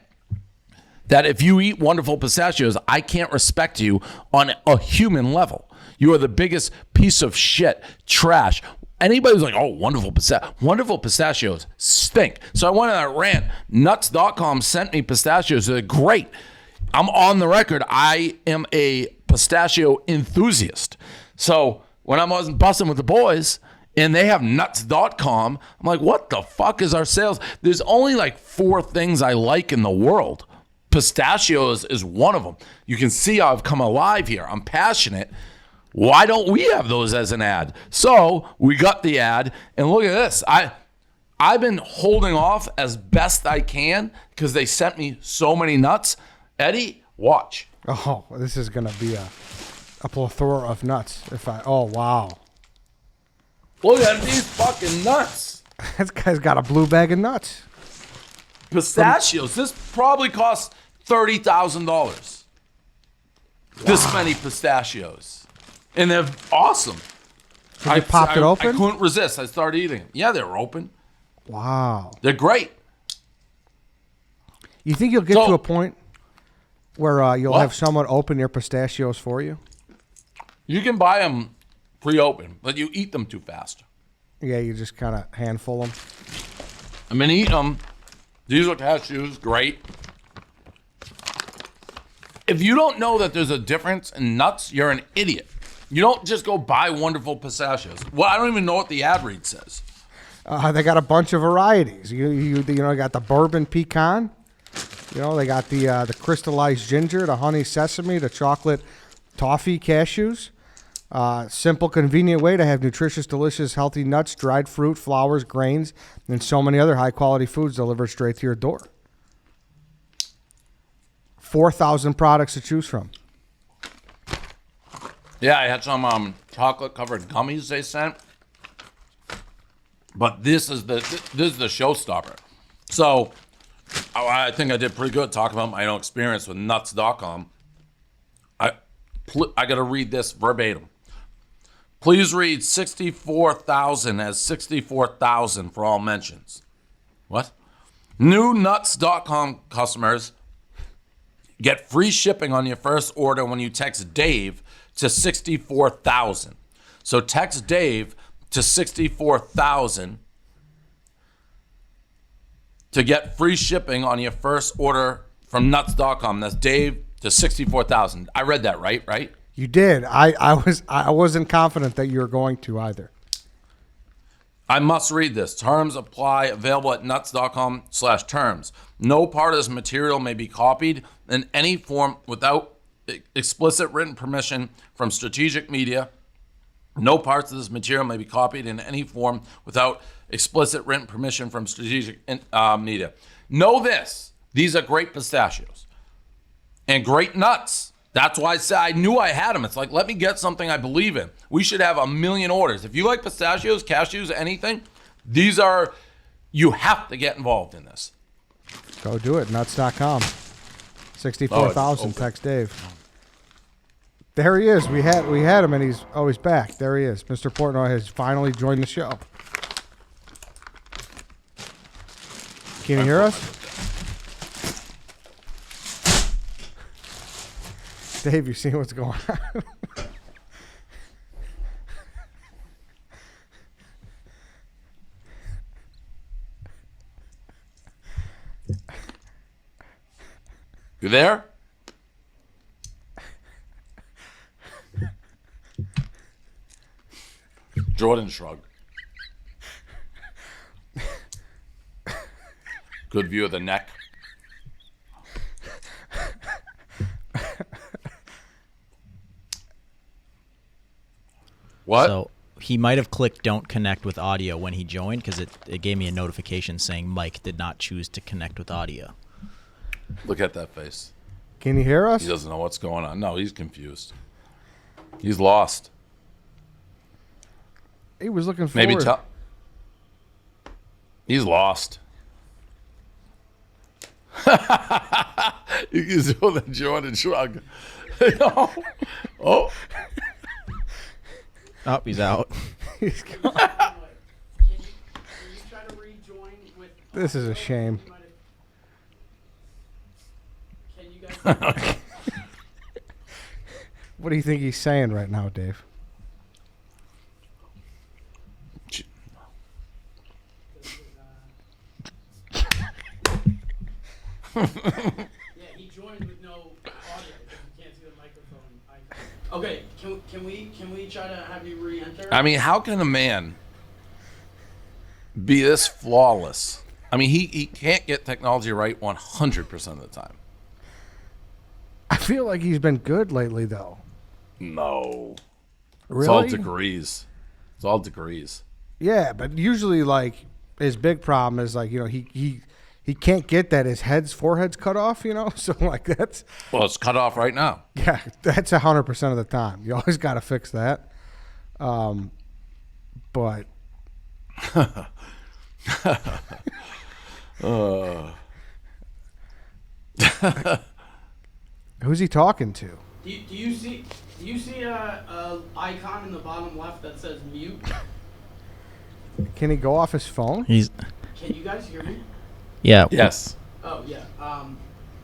that if you eat wonderful pistachios, I can't respect you on a human level. You are the biggest piece of shit, trash. Anybody who's like, oh, wonderful pistachios stink. So I went on that rant. Nuts.com sent me pistachios. They're great. I'm on the record. I am a pistachio enthusiast. So when I wasn't busting with the boys and they have nuts.com, I'm like, what the fuck is our sales? There's only like 4 things I like in the world. Pistachios is one of them. You can see how I've come alive here. I'm passionate. Why don't we have those as an ad? So we got the ad, and look at this. I've been holding off as best I can because they sent me so many nuts. Eddie, watch. Oh, this is gonna be a plethora of nuts. Oh wow, Look at these fucking nuts. this guy's got a blue bag of nuts. Pistachios. This probably costs $30,000. This many pistachios, and they're awesome. Did you pop it open? I couldn't resist. I started eating them. Yeah, they're open. Wow. They're great. You think you'll get to a point where you'll have someone open your pistachios for you? You can buy them pre-open, but you eat them too fast. Yeah, you just kind of handful them. I'm gonna eat them. These are cashews. Great. If you don't know that there's a difference in nuts, you're an idiot. You don't just go buy wonderful pistachios. Well, I don't even know what the ad read says. They got a bunch of varieties. You got the bourbon pecan. They got the crystallized ginger, the honey sesame, the chocolate toffee cashews. Simple, convenient way to have nutritious, delicious, healthy nuts, dried fruit, flowers, grains, and so many other high-quality foods delivered straight to your door. 4,000 products to choose from. Yeah, I had some chocolate-covered gummies they sent. But this is the showstopper. So I think I did pretty good talking about my own experience with nuts.com. I got to read this verbatim. Please read 64,000 as 64,000 for all mentions. What? New nuts.com customers get free shipping on your first order when you text Dave to 64,000. So text Dave to 64,000 to get free shipping on your first order from nuts.com. That's Dave to 64,000. I read that right? You did. I wasn't confident that you were going to either. I must read this. Terms apply. Available at nuts.com/terms. No part of this material may be copied in any form without explicit written permission from Strategic Media. No parts of this material may be copied in any form without explicit written permission from Strategic Media. Know this. These are great pistachios and great nuts. That's why I said I knew I had them. It's like, let me get something I believe in. We should have 1 million orders. If you like pistachios, cashews, anything, you have to get involved in this. Go do it. Nuts.com. 64,000. Text Dave. There he is. We had him, and he's back. There he is. Mr. Portnoy has finally joined the show. Can you hear us? Dave, you see what's going on? You there? Jordan shrug. Good view of the neck. What? So he might have clicked "Don't connect with audio" when he joined because it gave me a notification saying Mike did not choose to connect with audio. Look at that face. Can you hear us? He doesn't know what's going on. No, he's confused. He's lost. He was looking forward. He's lost. You can do the Jordan shrug. Oh. Oh, he's out. He's gone. Can you try to rejoin with? This is a shame. Can you guys? What do you think he's saying right now, Dave? Yeah, he joined with no Okay, can we try to have you re-enter? I mean, how can a man be this flawless? I mean, he can't get technology right 100% of the time. I feel like he's been good lately, though. No. Really? It's all degrees. It's all degrees. Yeah, but usually, like, his big problem is, like, you know, he can't get that his forehead's cut off, you know? So, like, that's... Well, it's cut off right now. Yeah, that's 100% of the time. You always got to fix that. But... Who's he talking to? Do you see a icon in the bottom left that says mute? Can he go off his phone? He's Can you guys hear me? yeah. Yes. Oh yeah.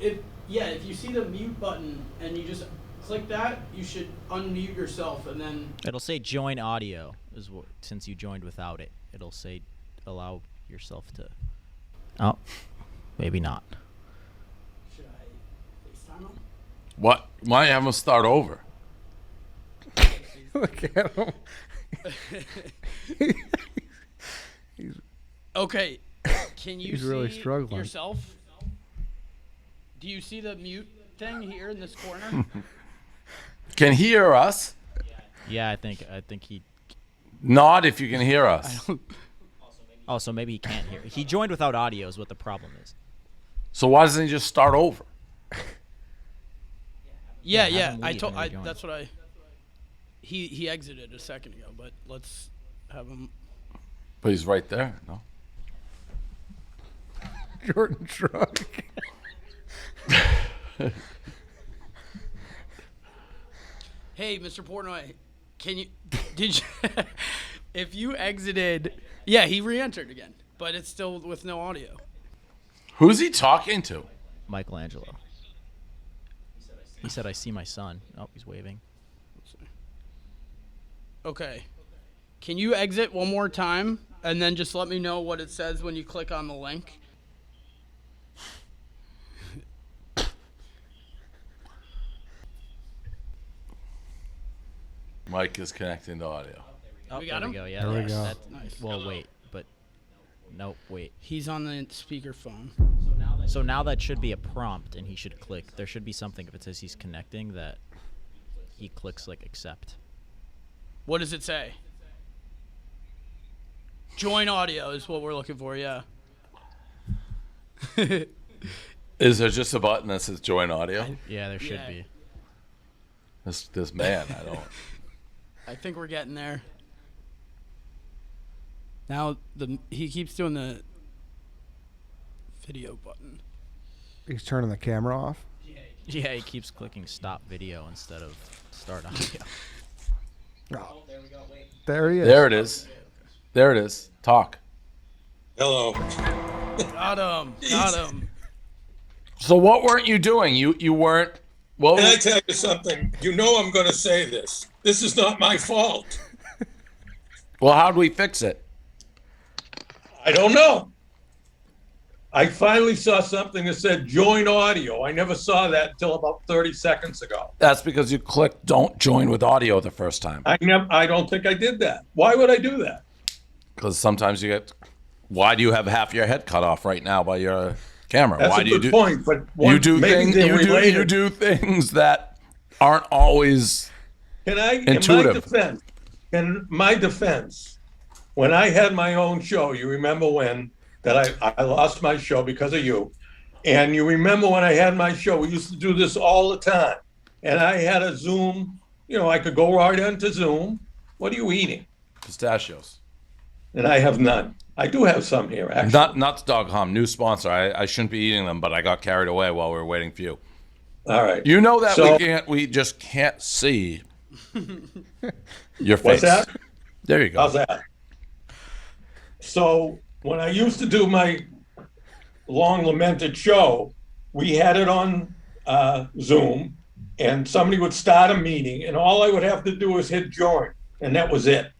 If you see the mute button and you just click that, you should unmute yourself and then. It'll say join audio is what, since you joined without it. It'll say allow yourself to. Oh, maybe not. Should I FaceTime him? What? Why have him start over? Look at him. Okay. Can you He's see really struggling. yourself? Do you see the mute thing here in this corner? Can he hear us? Yeah, I think he. Nod if you can hear us. Oh, so maybe he can't hear. He joined without audio is what the problem is. So why doesn't he just start over? Yeah, have yeah. him I leave told. and rejoin. That's what I. He exited a second ago, but let's have him. But he's right there, no? Jordan Truck. Hey, Mr. Portnoy, did you, if you exited, yeah, he re-entered again, but it's still with no audio. Who's he talking to? Michelangelo. He said, "I see my son." Oh, he's waving. Okay. Can you exit one more time and then just let me know what it says when you click on the link? Mike is connecting to audio. Oh, We got there him? we go. Yeah, There we that's- go. that's- Nice. Well, wait, but nope, wait. He's on the speakerphone. So now that should be a prompt, and he should click. There should be something if it says he's connecting that he clicks like accept. What does it say? Join audio is what we're looking for, yeah. Is there just a button that says join audio? Yeah, there should Yeah. be. This man, I don't. I think we're getting there. Now he keeps doing the video button. He's turning the camera off. Yeah, he keeps clicking stop video instead of start audio. Oh, there he is. There it is. There it is. Talk. Hello. Got him. Got him. So what weren't you doing? You weren't. Well, Can I tell you something? You know I'm going to say this. This is not my fault. well, how do we fix it? I don't know. I finally saw something that said join audio. I never saw that until about 30 seconds ago. That's because you clicked don't join with audio the first time. I don't think I did that. Why would I do that? Because sometimes you get. Why do you have half your head cut off right now by your camera? That's Why a do you good do? point, but You do maybe things. they're You related. do things that aren't always. Can I, Intuitive. in my defense, when I had my own show, you remember when that I lost my show because of you, and you remember when I had my show, we used to do this all the time, and I had a Zoom, I could go right into Zoom. What are you eating? Pistachios. And I have none. I do have some here, actually. Nuts Dog Hum, new sponsor. I shouldn't be eating them, but I got carried away while we were waiting for you. All right. You know that So- we just can't see your face. What's that? There you go. How's that? So when I used to do my long lamented show, we had it on Zoom, and somebody would start a meeting, and all I would have to do was hit join, and that was it.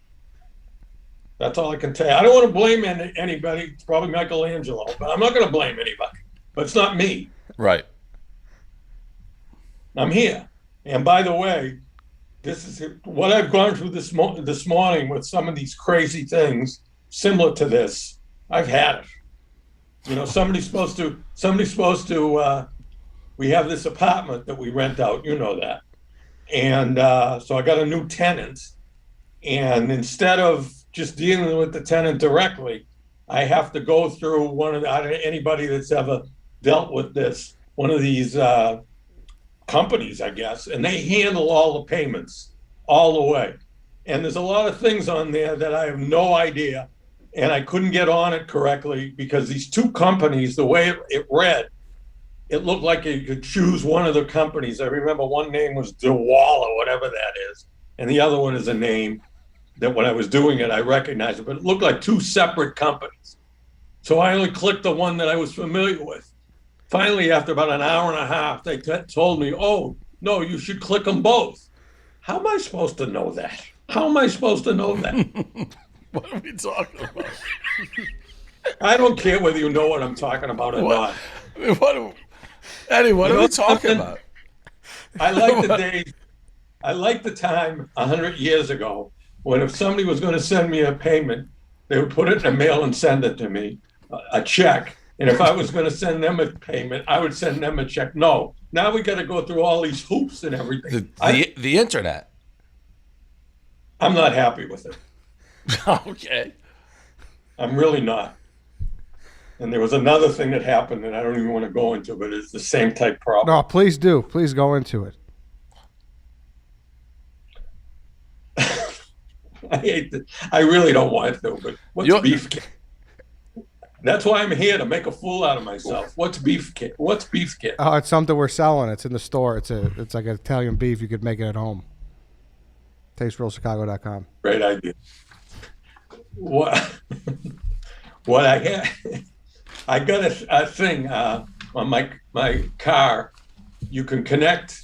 That's all I can tell you. I don't want to blame anybody. It's probably Michelangelo, but I'm not going to blame anybody. But it's not me. Right. I'm here. And by the way, this is what I've gone through this morning with some of these crazy things similar to this. I've had it. You know, somebody's supposed to, we have this apartment that we rent out, you know that. And so I got a new tenant, and instead of just dealing with the tenant directly, I have to go through anybody that's ever dealt with this, one of these companies, I guess, and they handle all the payments all the way. And there's a lot of things on there that I have no idea, and I couldn't get on it correctly because these two companies, the way it read, it looked like you could choose one of the companies. I remember one name was DeWall or whatever that is, and the other one is a name that when I was doing it, I recognized it, but it looked like two separate companies. So I only clicked the one that I was familiar with. Finally, after about an hour and a half, they told me, oh, no, you should click them both. How am I supposed to know that? How am I supposed to know that? What are we talking about? I don't care whether you know what I'm talking about or not. Eddie, what are we talking about? I like the days, I like the time 100 years ago when if somebody was going to send me a payment, they would put it in the mail and send it to me, a check. And if I was going to send them a payment, I would send them a check. No, now we got to go through all these hoops and everything. The internet. I'm not happy with it. Okay. I'm really not. And there was another thing that happened that I don't even want to go into, but it's the same type problem. No, please do. Please go into it. I hate that. I really don't want to, but what's beefcake? That's why I'm here, to make a fool out of myself. What's beefcake? What's beefcake? Oh, it's something we're selling. It's in the store. It's like an Italian beef. You could make it at home. TasteRealChicago.com. Great idea. What I had, I got a thing on my car. You can connect.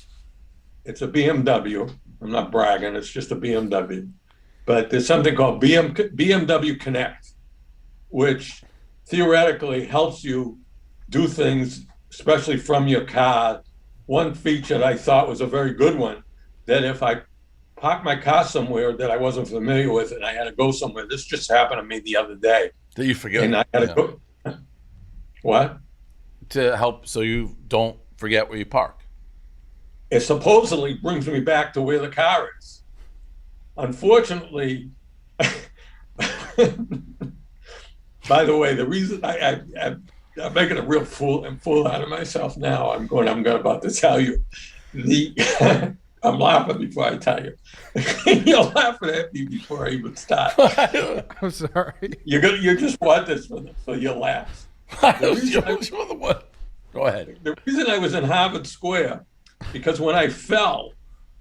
It's a BMW. I'm not bragging. It's just a BMW. But there's something called BMW Connect, which theoretically helps you do things, especially from your car. One feature that I thought was a very good one, that if I park my car somewhere that I wasn't familiar with and I had to go somewhere, this just happened to me the other day. That you forget. And I had to go. What? To help so you don't forget where you park. It supposedly brings me back to where the car is. Unfortunately, by the way, the reason I'm making a real fool out of myself now. I'm about to tell you. I'm laughing before I tell you. You're laughing at me before I even start. I'm sorry. You just want this for your laughs. Go ahead. The reason I was in Harvard Square, because when I fell,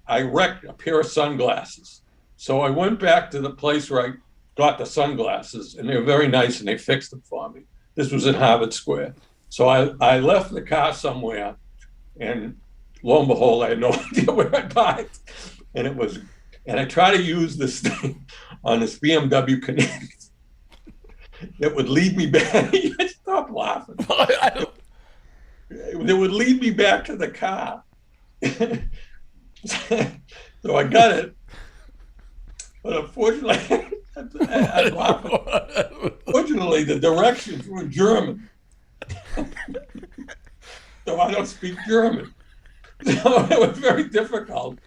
I wrecked a pair of sunglasses. So I went back to the place where I got the sunglasses, and they were very nice, and they fixed them for me. This was in Harvard Square. So I left the car somewhere, and lo and behold, I had no idea where I parked. And I tried to use this thing on this BMW Connect that would lead me back. Stop laughing. That would lead me back to the car. So I got it. But unfortunately, I'm laughing. Fortunately, the directions were in German. So I don't speak German. So it was very difficult.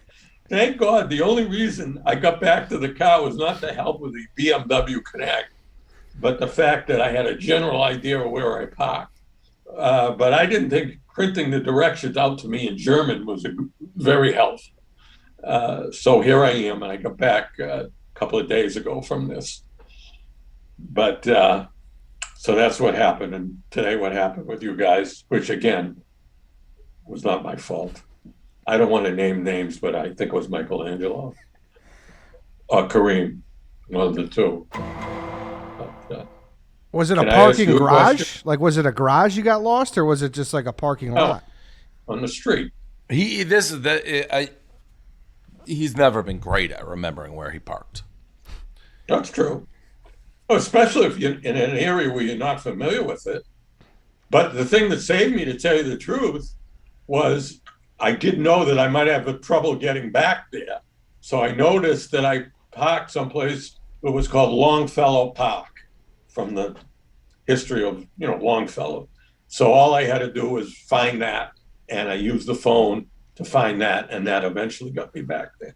Thank God, the only reason I got back to the car was not to help with the BMW Connect, but the fact that I had a general idea of where I parked. But I didn't think printing the directions out to me in German was very helpful. So here I am, and I got back a couple of days ago from this. But so that's what happened. And today what happened with you guys, which again, was not my fault. I don't want to name names, but I think it was Michelangelo or Kareem, one of the two. Was it a parking garage? Like, was it a garage you got lost, or was it just like a parking lot? On the street. He's never been great at remembering where he parked. That's true. Especially if you're in an area where you're not familiar with it. But the thing that saved me, to tell you the truth, was I didn't know that I might have trouble getting back there. So I noticed that I parked someplace that was called Longfellow Park, from the history of, Longfellow. So all I had to do was find that, and I used the phone to find that, and that eventually got me back there.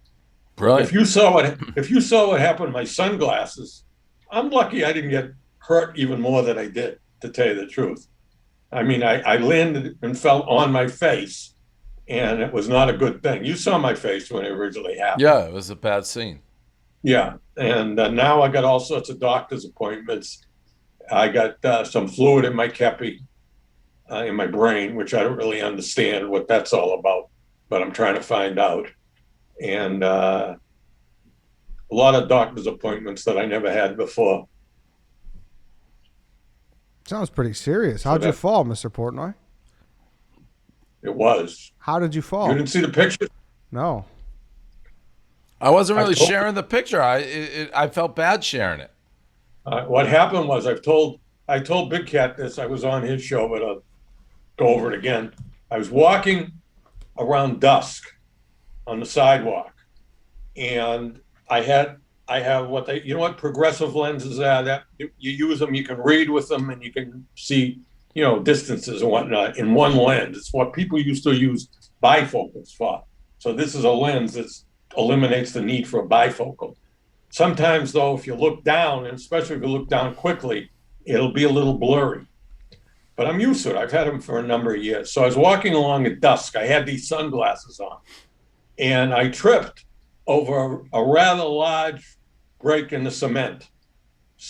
Brilliant. If you saw what happened to my sunglasses, I'm lucky I didn't get hurt even more than I did, to tell you the truth. I mean, I landed and fell on my face, and it was not a good thing. You saw my face when it originally happened. Yeah, it was a bad scene. Yeah, and now I got all sorts of doctor's appointments. I got some fluid in my kepi, in my brain, which I don't really understand what that's all about, but I'm trying to find out. And a lot of doctor's appointments that I never had before. Sounds pretty serious. How'd you fall, Mr. Portnoy? It was. How did you fall? You didn't see the picture? No. I wasn't really sharing the picture. I felt bad sharing it. What happened was I told Big Cat this. I was on his show, but I'll go over it again. I was walking around dusk on the sidewalk, and I have what progressive lenses are, that you use them, you can read with them, and you can see, distances and whatnot in one lens. It's what people used to use bifocals for. So this is a lens that eliminates the need for a bifocal. Sometimes, though, if you look down, and especially if you look down quickly, it'll be a little blurry. But I'm used to it. I've had them for a number of years. So I was walking along at dusk. I had these sunglasses on, and I tripped over a rather large break in the cement.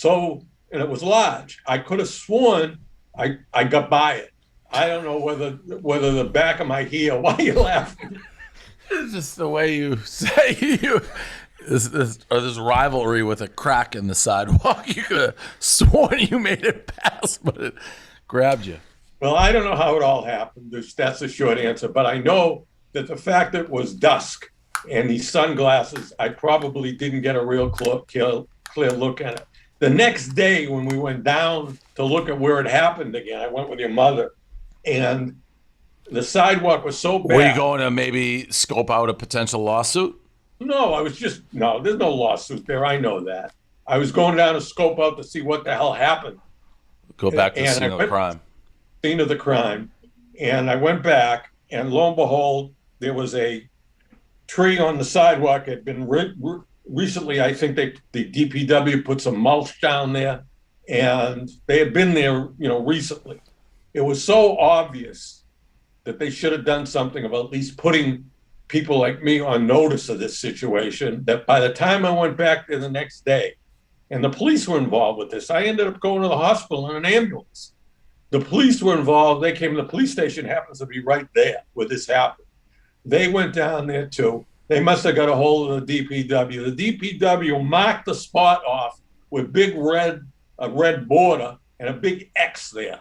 And it was large. I could have sworn I got by it. I don't know whether the back of my heel. Why are you laughing? It's just the way you say this rivalry with a crack in the sidewalk. You could have sworn you made it past, but it grabbed you. Well, I don't know how it all happened. That's the short answer. But I know that the fact that it was dusk and these sunglasses, I probably didn't get a real clear look at it. The next day, when we went down to look at where it happened again, I went with your mother, and the sidewalk was so bad. Were you going to maybe scope out a potential lawsuit? No, there's no lawsuit there. I know that. I was going down to scope out to see what the hell happened. Go back to the scene of the crime. Scene of the crime. And I went back, and lo and behold, there was a tree on the sidewalk. It had been recently, I think the DPW put some mulch down there, and they had been there, recently. It was so obvious that they should have done something about at least putting people like me on notice of this situation, that by the time I went back there the next day, and the police were involved with this, I ended up going to the hospital in an ambulance. The police were involved. They came to the police station, happens to be right there where this happened. They went down there too. They must have got a hold of the DPW. The DPW marked the spot off with a red border and a big X there.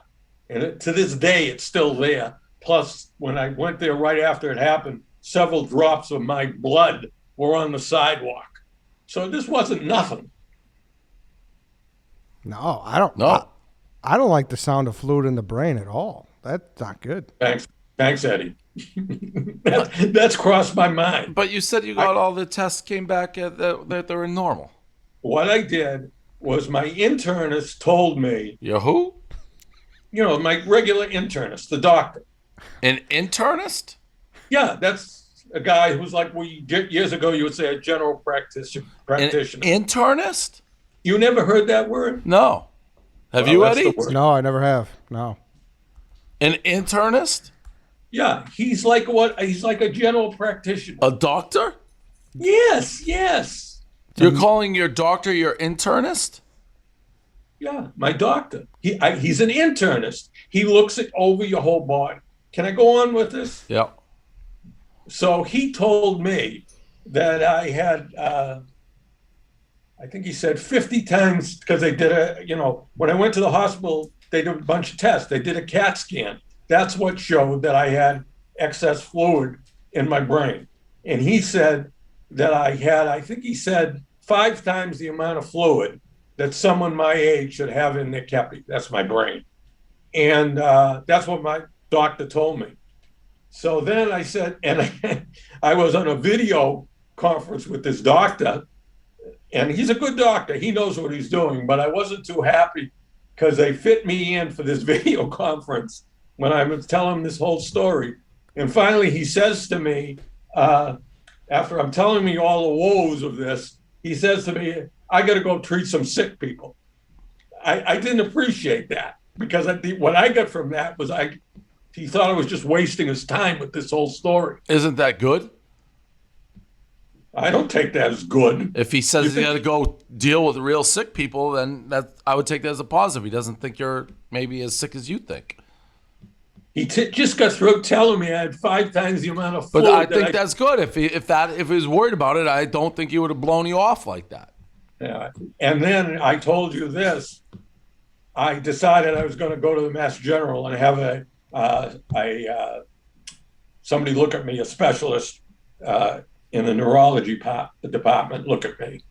And to this day, it's still there. Plus, when I went there right after it happened, several drops of my blood were on the sidewalk. So this wasn't nothing. No, I don't. No. I don't like the sound of fluid in the brain at all. That's not good. Thanks, Eddie. That's crossed my mind. But you said you got all the tests came back that they were normal. What I did was my internist told me. Your who? My regular internist, the doctor. An internist? Yeah, that's a guy who's like, years ago you would say a general practitioner. An internist? You never heard that word? No. Have you, Eddie? No, I never have. No. An internist? Yeah, he's like a general practitioner. A doctor? Yes. You're calling your doctor your internist? Yeah, my doctor. He's an internist. He looks over your whole body. Can I go on with this? Yeah. So he told me that I had, I think he said 50 times, because they did when I went to the hospital, they did a bunch of tests. They did a CAT scan. That's what showed that I had excess fluid in my brain. And he said that I think he said 5 times the amount of fluid that someone my age should have in their kepi. That's my brain. And that's what my doctor told me. So then I said, and I was on a video conference with this doctor, and he's a good doctor. He knows what he's doing, but I wasn't too happy because they fit me in for this video conference when I was telling him this whole story. And finally, he says to me, after I'm telling me all the woes of this, he says to me, I got to go treat some sick people. I didn't appreciate that because what I got from that was he thought I was just wasting his time with this whole story. Isn't that good? I don't take that as good. If he says he got to go deal with real sick people, then I would take that as a positive. He doesn't think you're maybe as sick as you think. He just got through telling me I had 5 times the amount of flu. But I think that's good. If he was worried about it, I don't think he would have blown you off like that. Yeah. And then I told you this. I decided I was going to go to the Mass General and have somebody look at me, a specialist in the neurology department, look at me.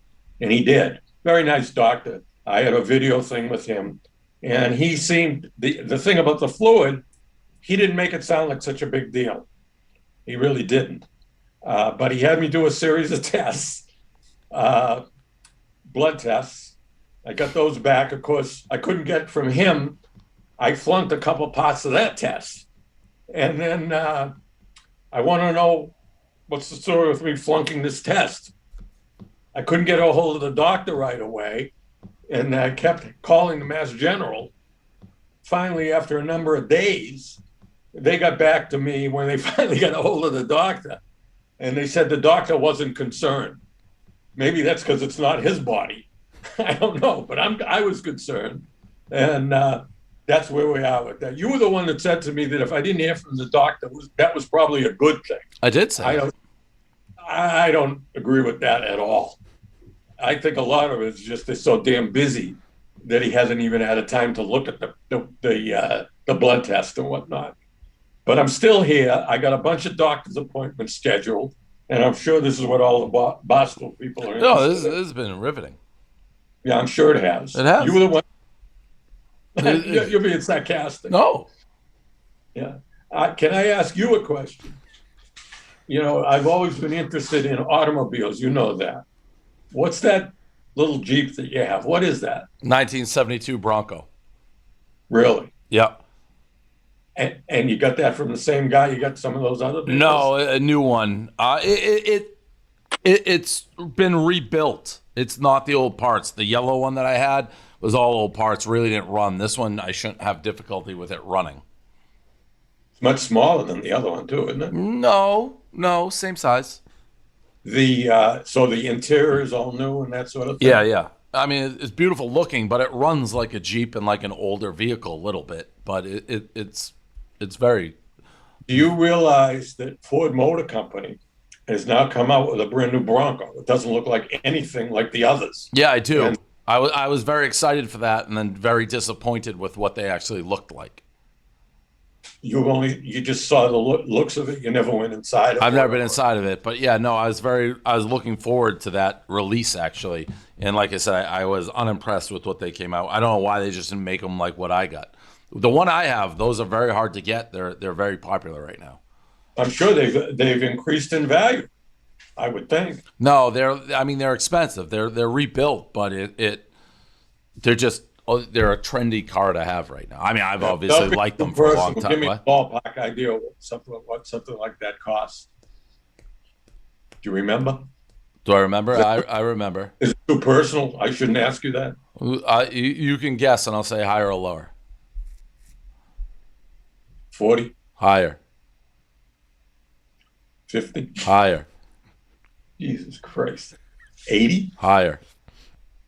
And he did. Very nice doctor. I had a video thing with him. And he seemed, the thing about the fluid, he didn't make it sound like such a big deal. He really didn't. But he had me do a series of tests, blood tests. I got those back. Of course, I couldn't get from him. I flunked a couple parts of that test. And then I want to know what's the story with me flunking this test. I couldn't get a hold of the doctor right away. And I kept calling the Mass General. Finally, after a number of days, they got back to me when they finally got a hold of the doctor. And they said the doctor wasn't concerned. Maybe that's because it's not his body. I don't know, but I was concerned. And that's where we are with that. You were the one that said to me that if I didn't hear from the doctor, that was probably a good thing. I did say I don't agree with that at all. I think a lot of it is just they're so damn busy that he hasn't even had a time to look at the blood test and whatnot. But I'm still here. I got a bunch of doctor's appointments scheduled, and I'm sure this is what all the Barstool people are interested No, this has been riveting. Yeah, I'm sure it has. It has. You were the one. You're being sarcastic. No. Yeah. Can I ask you a question? You know, I've always been interested in automobiles. You know that. What's that little Jeep that you have? What is that? 1972 Bronco. Really? Yep. And you got that from the same guy you got some of those other vehicles? No, a new one. It's been rebuilt. It's not the old parts. The yellow one that I had was all old parts. Really didn't run. This one, I shouldn't have difficulty with it running. It's much smaller than the other one too, isn't it? No, same size. So the interior is all new and that sort of thing? Yeah. I mean, it's beautiful looking, but it runs like a Jeep and like an older vehicle a little bit. But it's very... Do you realize that Ford Motor Company has now come out with a brand new Bronco? It doesn't look like anything like the others. Yeah, I do. And I was very excited for that and then very disappointed with what they actually looked like. You just saw the looks of it. You never went inside of it. I've never been inside of it, but yeah, no, I was looking forward to that release actually. And like I said, I was unimpressed with what they came out. I don't know why they just didn't make them like what I got. The one I have, those are very hard to get. They're very popular right now. I'm sure they've increased in value, I would think. No, they're expensive. They're rebuilt, but they're a trendy car to have right now. I mean, I've obviously liked them for a long time. Give me a ballpark idea what something like that costs. Do you remember? Do I remember? I remember. Is it too personal? I shouldn't ask you that. You can guess, and I'll say higher or lower. 40? Higher. 50? Higher. Jesus Christ. 80? Higher.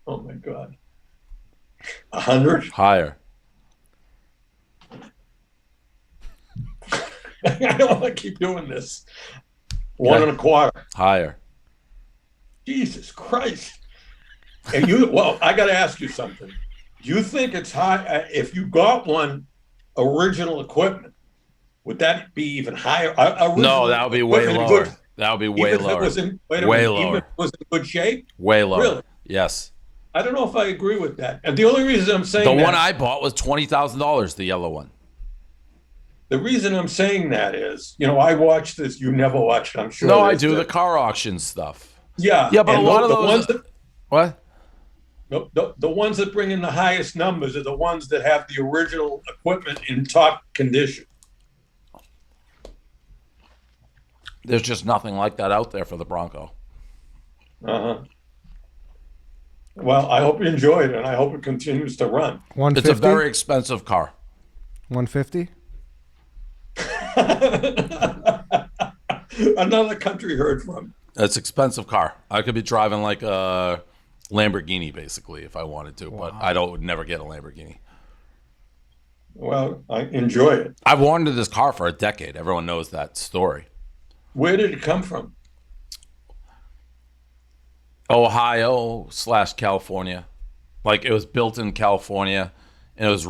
Oh my God. 100? Higher. I don't want to keep doing this. 1.25. Higher. Jesus Christ. And I got to ask you something. Do you think it's high? If you got one original equipment, would that be even higher? No, that would be way lower. That would be way lower. Way lower. Even if it was in good shape? Way lower. Really? Yes. I don't know if I agree with that. And the only reason I'm saying the one I bought was $20,000, the yellow one. The reason I'm saying that is, I watch this. You never watched, I'm sure. No, I do the car auction stuff. Yeah. Yeah, but and a lot of the those. ones that, What? the ones that bring in the highest numbers are the ones that have the original equipment in top condition. There's just nothing like that out there for the Bronco. Uh-huh. Well, I hope you enjoy it, and I hope it continues to run. 150? It's a very expensive car. 150? Another country heard from. It's an expensive car. I could be driving like a Lamborghini, basically, if I wanted to, but I would never get a Lamborghini. Well, I enjoy it. I've wanted this car for a decade. Everyone knows that story. Where did it come from? Ohio/California. Like, it was built in California, and it was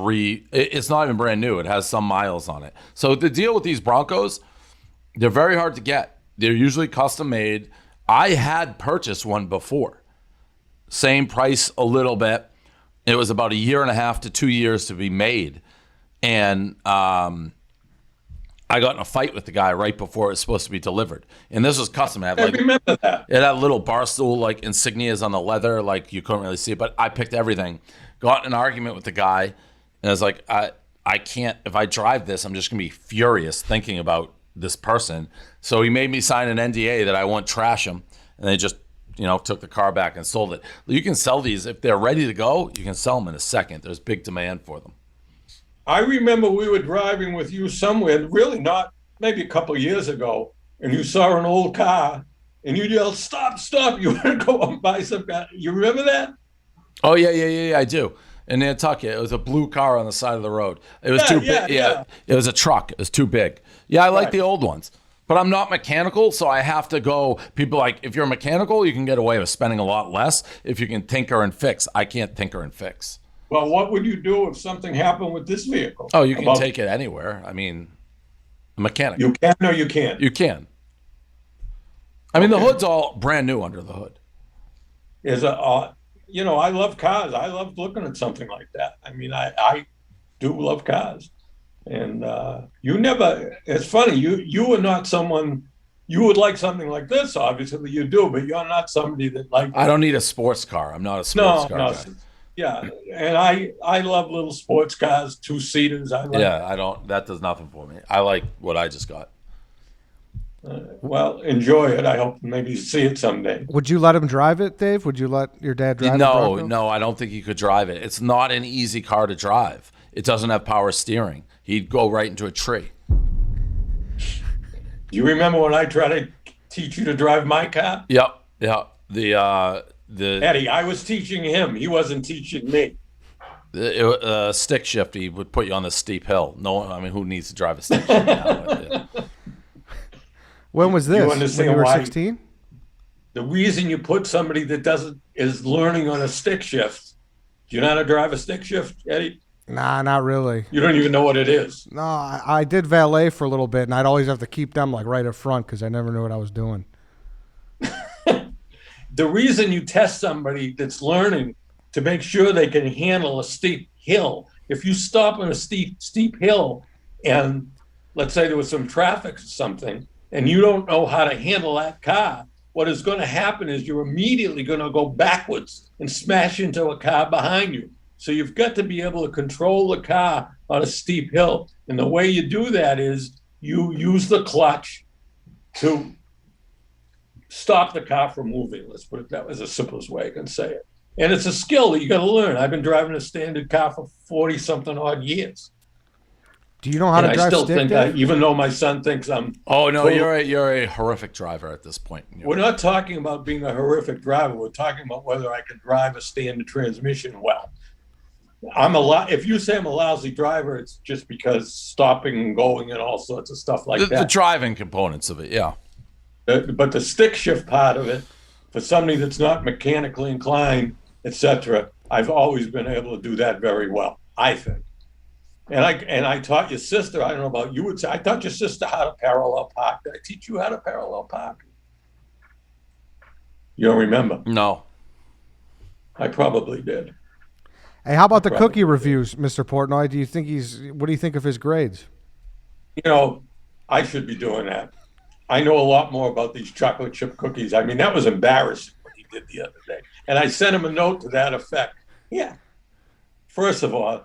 it's not even brand new. It has some miles on it. So the deal with these Broncos, they're very hard to get. They're usually custom made. I had purchased one before. Same price a little bit. It was about 1.5 to 2 years to be made. And I got in a fight with the guy right before it was supposed to be delivered. And this was custom. I remember that. It had little Barstool like insignias on the leather, like you couldn't really see it. But I picked everything. Got in an argument with the guy, and I was like, I can't. If I drive this, I'm just gonna be furious thinking about this person. So he made me sign an NDA that I won't trash him, and they just took the car back and sold it. You can sell these if they're ready to go. You can sell them in a second. There's big demand for them. I remember we were driving with you somewhere, really not, maybe a couple of years ago, and you saw an old car, and you yelled, "Stop, stop." You want to go and buy some car. You remember that? Oh, yeah, I do. In Nantucket, it was a blue car on the side of the road. It was too big. Yeah, it was a truck. It was too big. Yeah, I like the old ones. But I'm not mechanical, so I have to go. People like, if you're mechanical, you can get away with spending a lot less if you can tinker and fix. I can't tinker and fix. Well, what would you do if something happened with this vehicle? Oh, you can take it anywhere. I mean, a mechanic. You can or you can't? You can. I mean, the hood's all brand new under the hood. I love cars. I love looking at something like that. I mean, I do love cars. And it's funny, you are not someone, you would like something like this, obviously you do, but you're not somebody that I don't need a sports car. I'm not a sports car guy. Yeah, and I love little sports cars, 2-seaters. That does nothing for me. I like what I just got. Well, enjoy it. I hope maybe see it someday. Would you let him drive it, Dave? Would you let your dad drive it? No, I don't think he could drive it. It's not an easy car to drive. It doesn't have power steering. He'd go right into a tree. Do you remember when I tried to teach you to drive my car? Yep. Eddie, I was teaching him. He wasn't teaching me. Stick shift, he would put you on the steep hill. Who needs to drive a stick shift now? When was this? You understand when you were why? 16? The reason you put somebody that is learning on a stick shift. Do you know how to drive a stick shift, Eddie? Nah, not really. You don't even know what it is. No, I did valet for a little bit, and I'd always have to keep them like right up front because I never knew what I was doing. The reason you test somebody that's learning to make sure they can handle a steep hill, if you stop on a steep hill and let's say there was some traffic or something, and you don't know how to handle that car, what is going to happen is you're immediately going to go backwards and smash into a car behind you. So you've got to be able to control the car on a steep hill. And the way you do that is you use the clutch to stop the car from moving. Let's put it that way, as the simplest way I can say it. And it's a skill that you got to learn. I've been driving a standard car for 40-something odd years. Do you know how to drive I still stick, think Dave? even though my son thinks I'm... Oh, no, you're a horrific driver at this point. We're not talking about being a horrific driver. We're talking about whether I can drive a standard transmission well. If you say I'm a lousy driver, it's just because stopping and going and all sorts of stuff like that. The driving components of it, yeah. But the stick shift part of it, for somebody that's not mechanically inclined, etc., I've always been able to do that very well, I think. And I taught your sister, I don't know about you, I taught your sister how to parallel park. Did I teach you how to parallel park? You don't remember? No. I probably did. Hey, how about the cookie reviews, Mr. Portnoy? What do you think of his grades? I should be doing that. I know a lot more about these chocolate chip cookies. I mean, that was embarrassing what he did the other day. And I sent him a note to that effect. Yeah. First of all,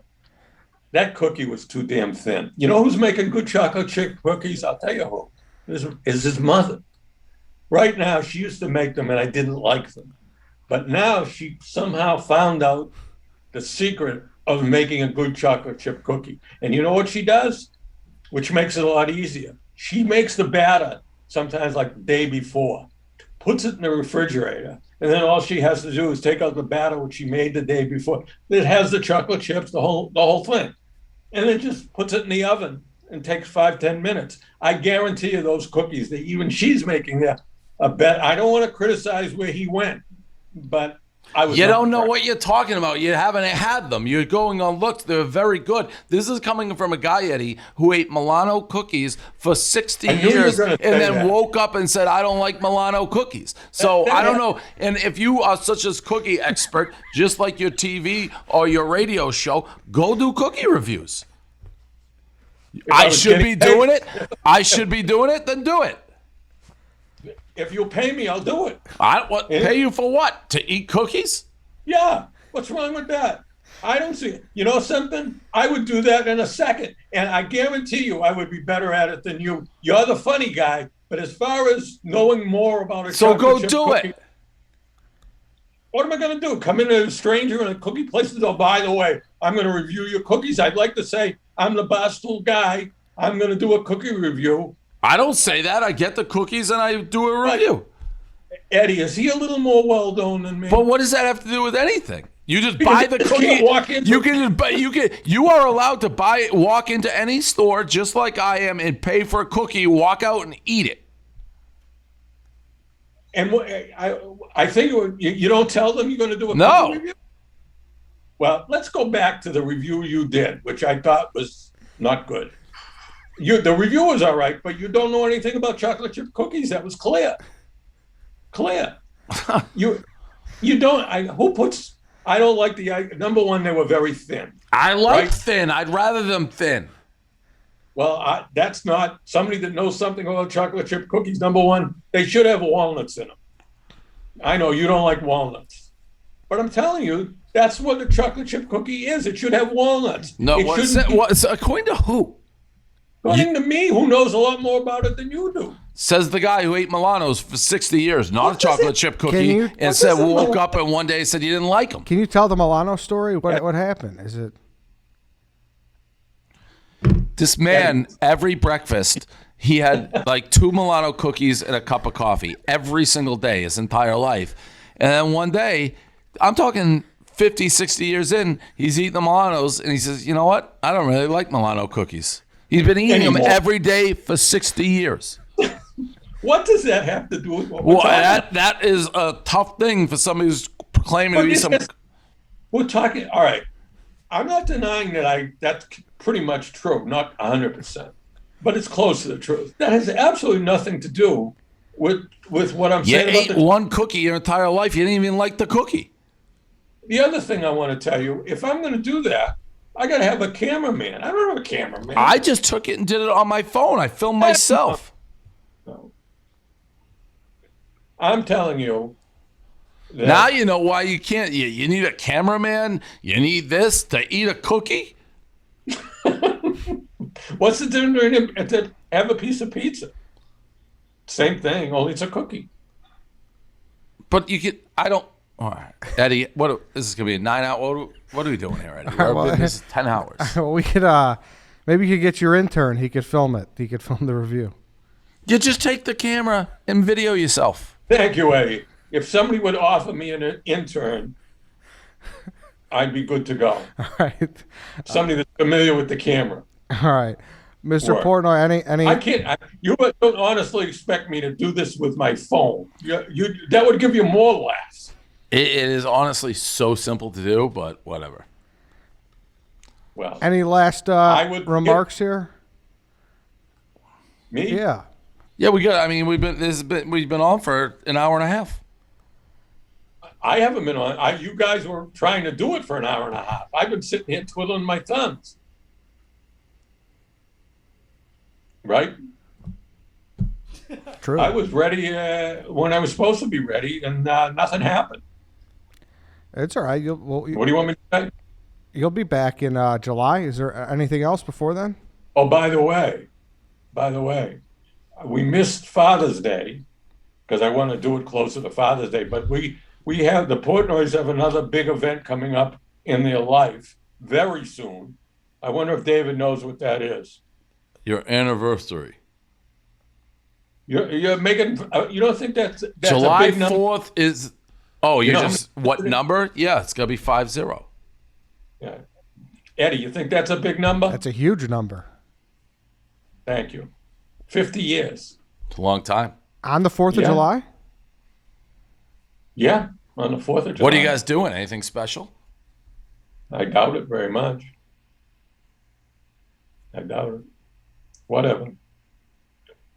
that cookie was too damn thin. You know who's making good chocolate chip cookies? I'll tell you who. Is his mother. Right now, she used to make them and I didn't like them. But now she somehow found out the secret of making a good chocolate chip cookie. And you know what she does? Which makes it a lot easier. She makes the batter sometimes like the day before, puts it in the refrigerator, and then all she has to do is take out the batter which she made the day before. It has the chocolate chips, the whole thing. And then just puts it in the oven and takes 5-10 minutes. I guarantee you those cookies, that even she's making a bet. I don't want to criticize where he went, but you don't know what you're talking about. You haven't had them. You're going on looks. They're very good. This is coming from a guy, Eddie, who ate Milano cookies for 60 years and then woke up and said, I don't like Milano cookies. So I don't know. And if you are such a cookie expert, just like your TV or your radio show, go do cookie reviews. I should be doing it. I should be doing it. Then do it. If you'll pay me, I'll do it. Pay you for what? To eat cookies? Yeah. What's wrong with that? I don't see it. You know something? I would do that in a second. And I guarantee you I would be better at it than you. You're the funny guy. But as far as knowing more about it, so go do it. What am I going to do? Come in as a stranger in a cookie place and go, by the way, I'm going to review your cookies. I'd like to say I'm the Barstool guy. I'm going to do a cookie review. I don't say that. I get the cookies and I do a review. Eddie, is he a little more well-known than me? But what does that have to do with anything? You just buy the cookie. You are allowed to walk into any store just like I am and pay for a cookie, walk out and eat it. And I think you don't tell them you're going to do a cookie review? Well, let's go back to the review you did, which I thought was not good. The review was all right, but you don't know anything about chocolate chip cookies. That was clear. You don't. I don't like the number one. They were very thin. I like thin. I'd rather them thin. Well, that's not somebody that knows something about chocolate chip cookies. Number one, they should have walnuts in them. I know you don't like walnuts, but I'm telling you, that's what a chocolate chip cookie is. It should have walnuts. No, according to who? According to me, who knows a lot more about it than you do. Says the guy who ate Milanos for 60 years, not a chocolate chip cookie, and woke up and one day said you didn't like them. Can you tell the Milano story? What happened? Is it? This man, every breakfast, he had like 2 Milano cookies and a cup of coffee every single day his entire life. And then one day, I'm talking 50, 60 years in, he's eating the Milanos and he says, you know what? I don't really like Milano cookies. He's been eating them every day for 60 years. What does that have to do with what we're talking about? That is a tough thing for somebody who's claiming to be some... We're talking... All right. I'm not denying that's pretty much true, not 100%. But it's close to the truth. That has absolutely nothing to do with what I'm saying. You ate one cookie your entire life. You didn't even like the cookie. The other thing I want to tell you, if I'm going to do that, I got to have a cameraman. I don't have a cameraman. I just took it and did it on my phone. I filmed myself. No. I'm telling you. Now you know why you can't. You need a cameraman. You need this to eat a cookie. What's the difference to have a piece of pizza? Same thing, only it's a cookie. But you get. I don't. All right, Eddie. This is gonna be a 9-hour. What are we doing here, Eddie? This is 10 hours. Well, we could maybe you could get your intern. He could film it. He could film the review. You just take the camera and video yourself. Thank you, Eddie. If somebody would offer me an intern, I'd be good to go. All right. Somebody that's familiar with the camera. All right, Mr. Portnoy. Any? I can't. You don't honestly expect me to do this with my phone. That would give you more laughs. It is honestly so simple to do, but whatever. Well, any last remarks here? Me? Yeah. Yeah, we got. I mean, we've been on for an hour and a half. I haven't been on. You guys were trying to do it for an hour and a half. I've been sitting here twiddling my thumbs. Right? True. I was ready when I was supposed to be ready, and nothing happened. It's all right. What do you want me to say? You'll be back in July. Is there anything else before then? Oh, by the way, we missed Father's Day because I want to do it closer to Father's Day. But we have the Portnoys have another big event coming up in their life very soon. I wonder if David knows what that is. Your anniversary. You're making. You don't think that's July a big number? 4th is. Oh, you know, just what number? Yeah, it's gonna be 50. Yeah. Eddie, you think that's a big number? That's a huge number. Thank you. 50 years. It's a long time. On the 4th of Yeah. July? Yeah, on the 4th of July. What are you guys doing? Anything special? I doubt it very much. I doubt it. Whatever.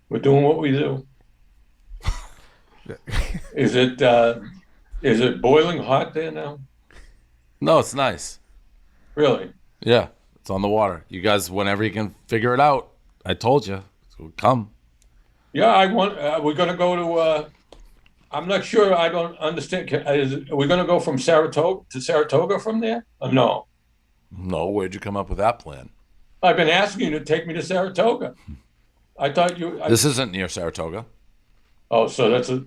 We're doing what we do. Is it boiling hot there now? No, it's nice. Really? Yeah, it's on the water. You guys, whenever you can figure it out, I told you, so come. Yeah, I want. We're going to go to. I'm not sure. I don't understand. Are we going to go from Saratoga from there? No. No, where'd you come up with that plan? I've been asking you to take me to Saratoga. I thought you. This isn't near Saratoga. Oh, so that's a.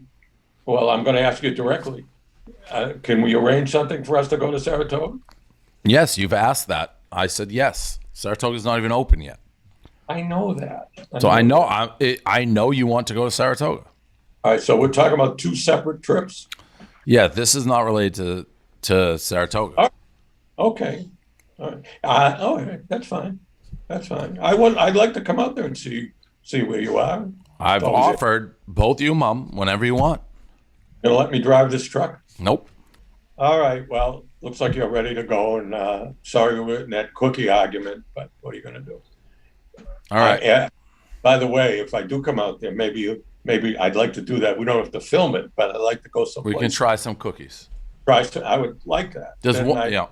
Well, I'm going to ask you directly. Can we arrange something for us to go to Saratoga? Yes, you've asked that. I said yes. Saratoga's not even open yet. I know that. So I know you want to go to Saratoga. All right, so we're talking about two separate trips. Yeah, this is not related to Saratoga. Okay. All right. All right. That's fine. That's fine. I'd like to come out there and see where you are. I've offered both you, Mom, whenever you want. Gonna let me drive this truck? Nope. All right. Well, looks like you're ready to go. And sorry we're in that cookie argument, but what are you gonna do? All right. By the way, if I do come out there, maybe I'd like to do that. We don't have to film it, but I'd like to go someplace. We can try some cookies. I would like that. Just one, yeah.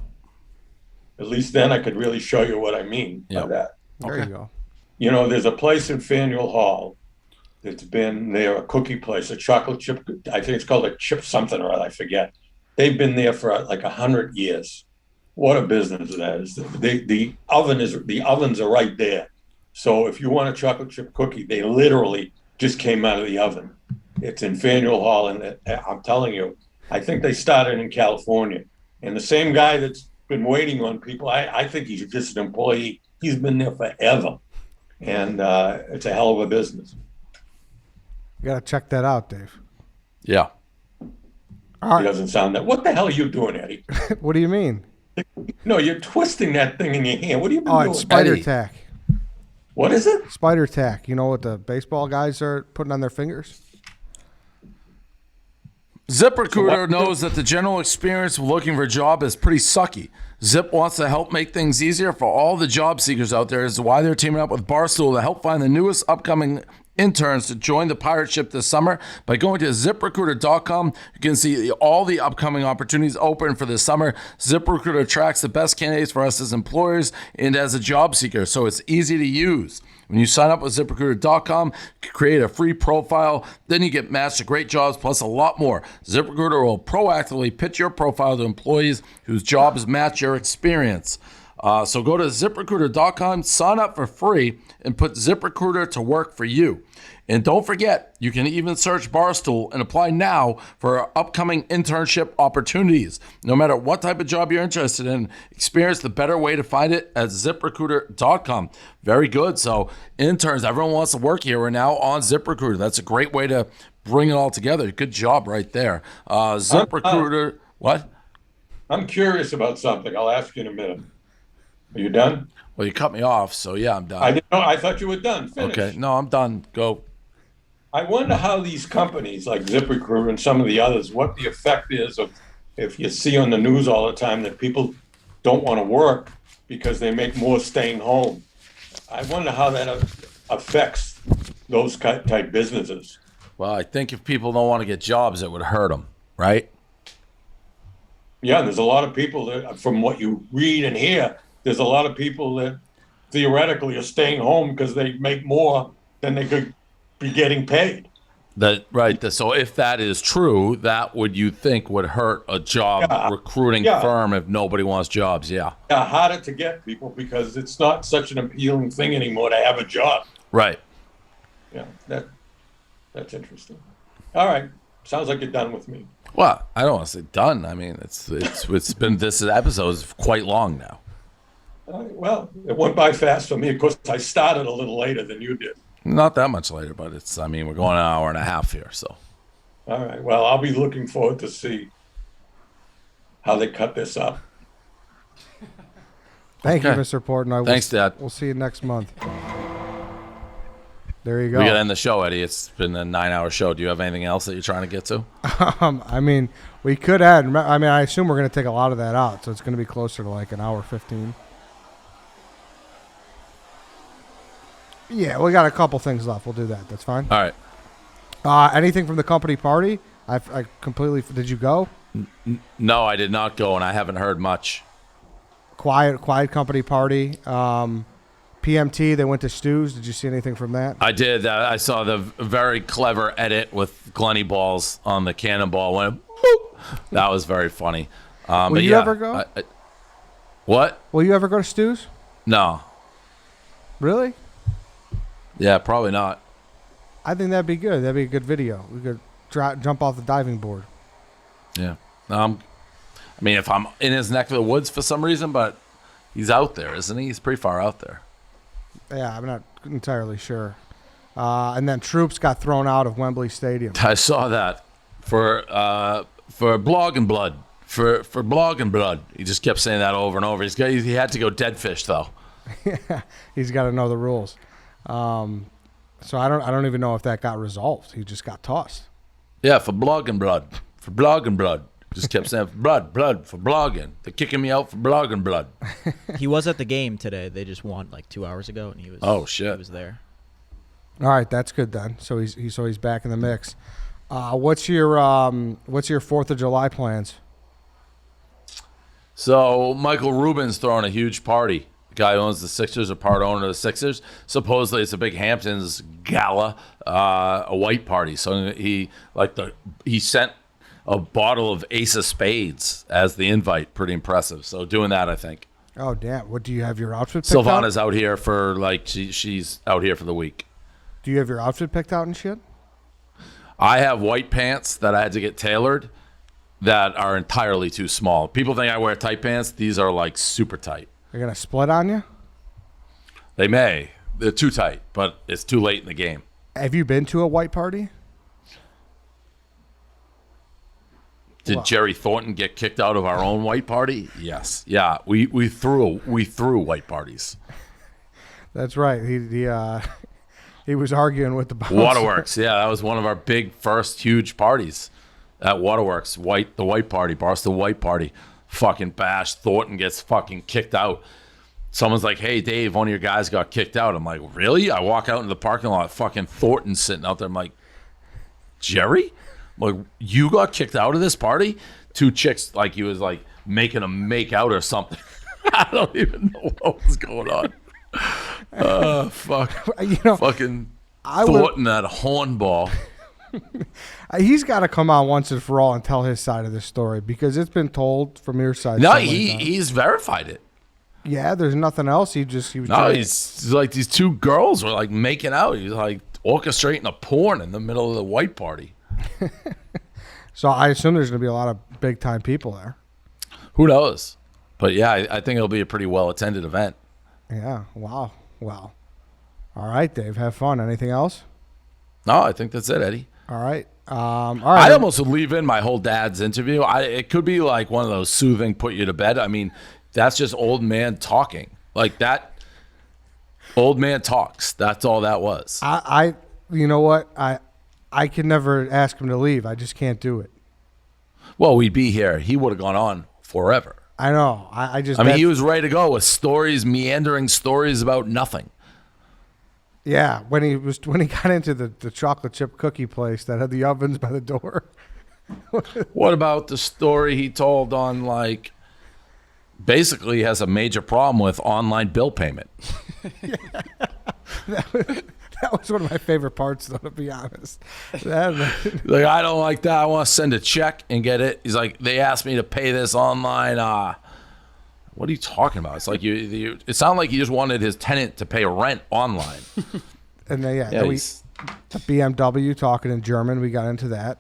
At least then I could really show you what I mean by that. There you go. You know, there's a place in Faneuil Hall that's been there, a cookie place, a chocolate chip. I think it's called a chip something or other. I forget. They've been there for like 100 years. What a business that is. The ovens are right there. So if you want a chocolate chip cookie, they literally just came out of the oven. It's in Faneuil Hall, and I'm telling you, I think they started in California. And the same guy that's been waiting on people, I think he's just an employee. He's been there forever. And it's a hell of a business. You got to check that out, Dave. Yeah. All right. He doesn't sound that. What the hell are you doing, Eddie? What do you mean? No, you're twisting that thing in your hand. What have you been doing? It's spider Eddie. tack. What is it? Spider tack. You know what the baseball guys are putting on their fingers? ZipRecruiter knows that the general experience of looking for a job is pretty sucky. Zip wants to help make things easier for all the job seekers out there. This is why they're teaming up with Barstool to help find the newest upcoming interns to join the pirate ship this summer. By going to ZipRecruiter.com, you can see all the upcoming opportunities open for this summer. ZipRecruiter tracks the best candidates for us as employers and as a job seeker, so it's easy to use. When you sign up with ZipRecruiter.com, create a free profile, then you get matched to great jobs plus a lot more. ZipRecruiter will proactively pitch your profile to employees whose jobs match your experience. So go to ZipRecruiter.com, sign up for free, and put ZipRecruiter to work for you. And don't forget, you can even search Barstool and apply now for upcoming internship opportunities. No matter what type of job you're interested in, experience the better way to find it at ZipRecruiter.com. Very good. So interns, everyone wants to work here. We're now on ZipRecruiter. That's a great way to bring it all together. Good job right there. ZipRecruiter, what? I'm curious about something. I'll ask you in a minute. Are you done? Well, you cut me off, so yeah, I'm done. I didn't know. I thought you were done. Finish. Okay, no, I'm done. Go. I wonder how these companies like ZipRecruiter and some of the others, what the effect is of if you see on the news all the time that people don't want to work because they make more staying home. I wonder how that affects those type businesses. Well, I think if people don't want to get jobs, it would hurt them, right? Yeah, there's a lot of people that, from what you read and hear, there's a lot of people that theoretically are staying home because they make more than they could be getting paid. So if that is true, that you think would hurt a job recruiting firm if nobody wants jobs? Yeah. Harder to get people because it's not such an appealing thing anymore to have a job. Right. Yeah, that's interesting. All right, sounds like you're done with me. Well, I don't want to say done. I mean, it's been, this episode is quite long now. Well, it went by fast for me. Of course, I started a little later than you did. Not that much later, but we're going an hour and a half here, so. All right. Well, I'll be looking forward to see how they cut this up. Thank you, Mr. Portnoy. Thanks, Dad. We'll see you next month. There you go. We got to end the show, Eddie. It's been a 9-hour show. Do you have anything else that you're trying to get to? I mean, we could add. I mean, I assume we're going to take a lot of that out, so it's going to be closer to like an hour 15. Yeah, we got a couple things left. We'll do that. That's fine. All right. Anything from the company party? I completely. Did you go? No, I did not go, and I haven't heard much. Quiet company party. PMT. They went to Stu's. Did you see anything from that? I did. I saw the very clever edit with Glenny balls on the cannonball. Went boop. That was very funny. Will you ever go? What? Will you ever go to Stu's? No. Really? Yeah, probably not. I think that'd be good. That'd be a good video. We could jump off the diving board. Yeah. I mean, if I'm in his neck of the woods for some reason, but he's out there, isn't he? He's pretty far out there. Yeah, I'm not entirely sure. And then troops got thrown out of Wembley Stadium. I saw that for Blog and Blood. For Blog and Blood. He just kept saying that over and over. He had to go dead fish, though. Yeah, he's got to know the rules. So I don't even know if that got resolved. He just got tossed. Yeah, for Blog and Blood. For Blog and Blood. Just kept saying blood for blogging. They're kicking me out for Blog and Blood. He was at the game today. They just won like 2 hours ago, and he was. Oh shit! He was there. All right, that's good then. So he's back in the mix. What's your 4th of July plans? So Michael Rubin's throwing a huge party. The guy who owns the Sixers, a part owner of the Sixers. Supposedly it's a big Hamptons gala, a white party. So he sent a bottle of Ace of Spades as the invite. Pretty impressive. So doing that, I think. Oh damn! What do you have your outfit picked out? Silvana's out here for she's out here for the week. Do you have your outfit picked out and shit? I have white pants that I had to get tailored that are entirely too small. People think I wear tight pants. These are like super tight. They're gonna split on you? They may. They're too tight, but it's too late in the game. Have you been to a white party? Did Jerry Thornton get kicked out of our own white party? Yes. Yeah, we threw white parties. That's right. He was arguing with the bouncer. Waterworks. Yeah, that was one of our big first huge parties at Waterworks. The white party, Barstool White Party. Fucking bash. Thornton gets fucking kicked out. Someone's like, "Hey, Dave, one of your guys got kicked out." I'm like, "Really?" I walk out into the parking lot. Fucking Thornton's sitting out there. I'm like, "Jerry? Like, you got kicked out of this party?" 2 chicks, like he was like making them make out or something. I don't even know what was going on. Fuck. Fucking Thornton, that hornball. He's got to come on once and for all and tell his side of the story because it's been told from your side. No, he's verified it. Yeah, there's nothing else. He was. No, he's like these 2 girls were like making out. He's like orchestrating a porn in the middle of the white party. So I assume there's going to be a lot of big time people there. Who knows? But yeah, I think it'll be a pretty well attended event. Yeah. Wow. Well. All right, Dave. Have fun. Anything else? No, I think that's it, Eddie. All right. All right. I almost would leave in my whole dad's interview. It could be like one of those soothing, put you to bed. I mean, that's just old man talking. Like that. Old man talks. That's all that was. You know what? I can never ask him to leave. I just can't do it. Well, we'd be here. He would have gone on forever. I know. I mean, he was ready to go with stories, meandering stories about nothing. Yeah, when he got into the chocolate chip cookie place that had the ovens by the door. What about the story he told on like basically he has a major problem with online bill payment? That was one of my favorite parts, though, to be honest. That- Like, I don't like that. I want to send a check and get it. He's like, they asked me to pay this online. What are you talking about? It's like it sounded like he just wanted his tenant to pay rent online. and then, Yeah, the BMW talking in German, we got into that.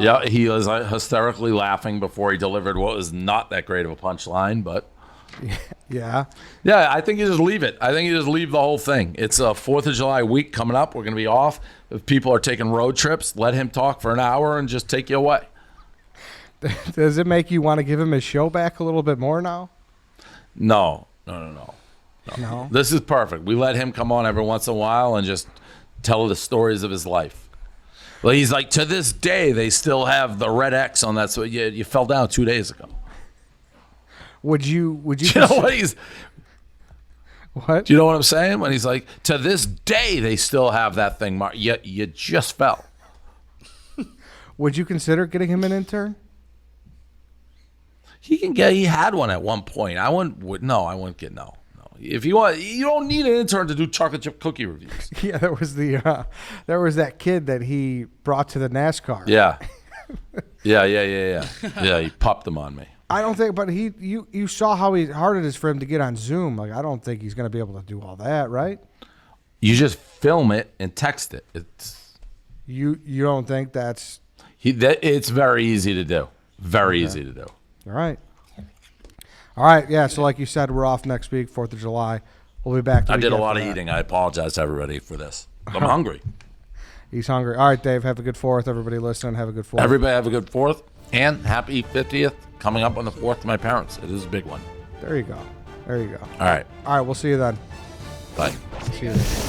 Yeah, he was hysterically laughing before he delivered what was not that great of a punchline, but Yeah. yeah, I think you just leave it. I think you just leave the whole thing. It's a 4th of July week coming up. We're going to be off. If people are taking road trips, let him talk for an hour and just take you away. Does it make you want to give him his show back a little bit more now? No. No. This is perfect. We let him come on every once in a while and just tell the stories of his life. Well, he's like, to this day, they still have the red X on that. So you fell down 2 days ago. Would you You know what he's? what? Do you know what I'm saying? When he's like, to this day, they still have that thing. Yet you just fell. Would you consider getting him an intern? He had one at one point. I wouldn't get no. If you want, you don't need an intern to do chocolate chip cookie reviews. Yeah, there was that kid that he brought to the NASCAR. Yeah. Yeah, he popped them on me. I don't think, but you saw how hard it is for him to get on Zoom. Like, I don't think he's going to be able to do all that, right? You just film it and text it. You don't think that's It's very easy to do. Very easy to do. all right? All right, yeah. So, like you said, we're off next week, 4th of July. We'll be back. I did a lot of eating. I apologize to everybody for this. I'm hungry. He's hungry. All right, Dave. Have a good 4th. Everybody listening, have a good 4th. Everybody have a good 4th and happy 50th coming up on the 4th to my parents. It is a big one. There you go. All right. All right, we'll see you then. Bye. See you then.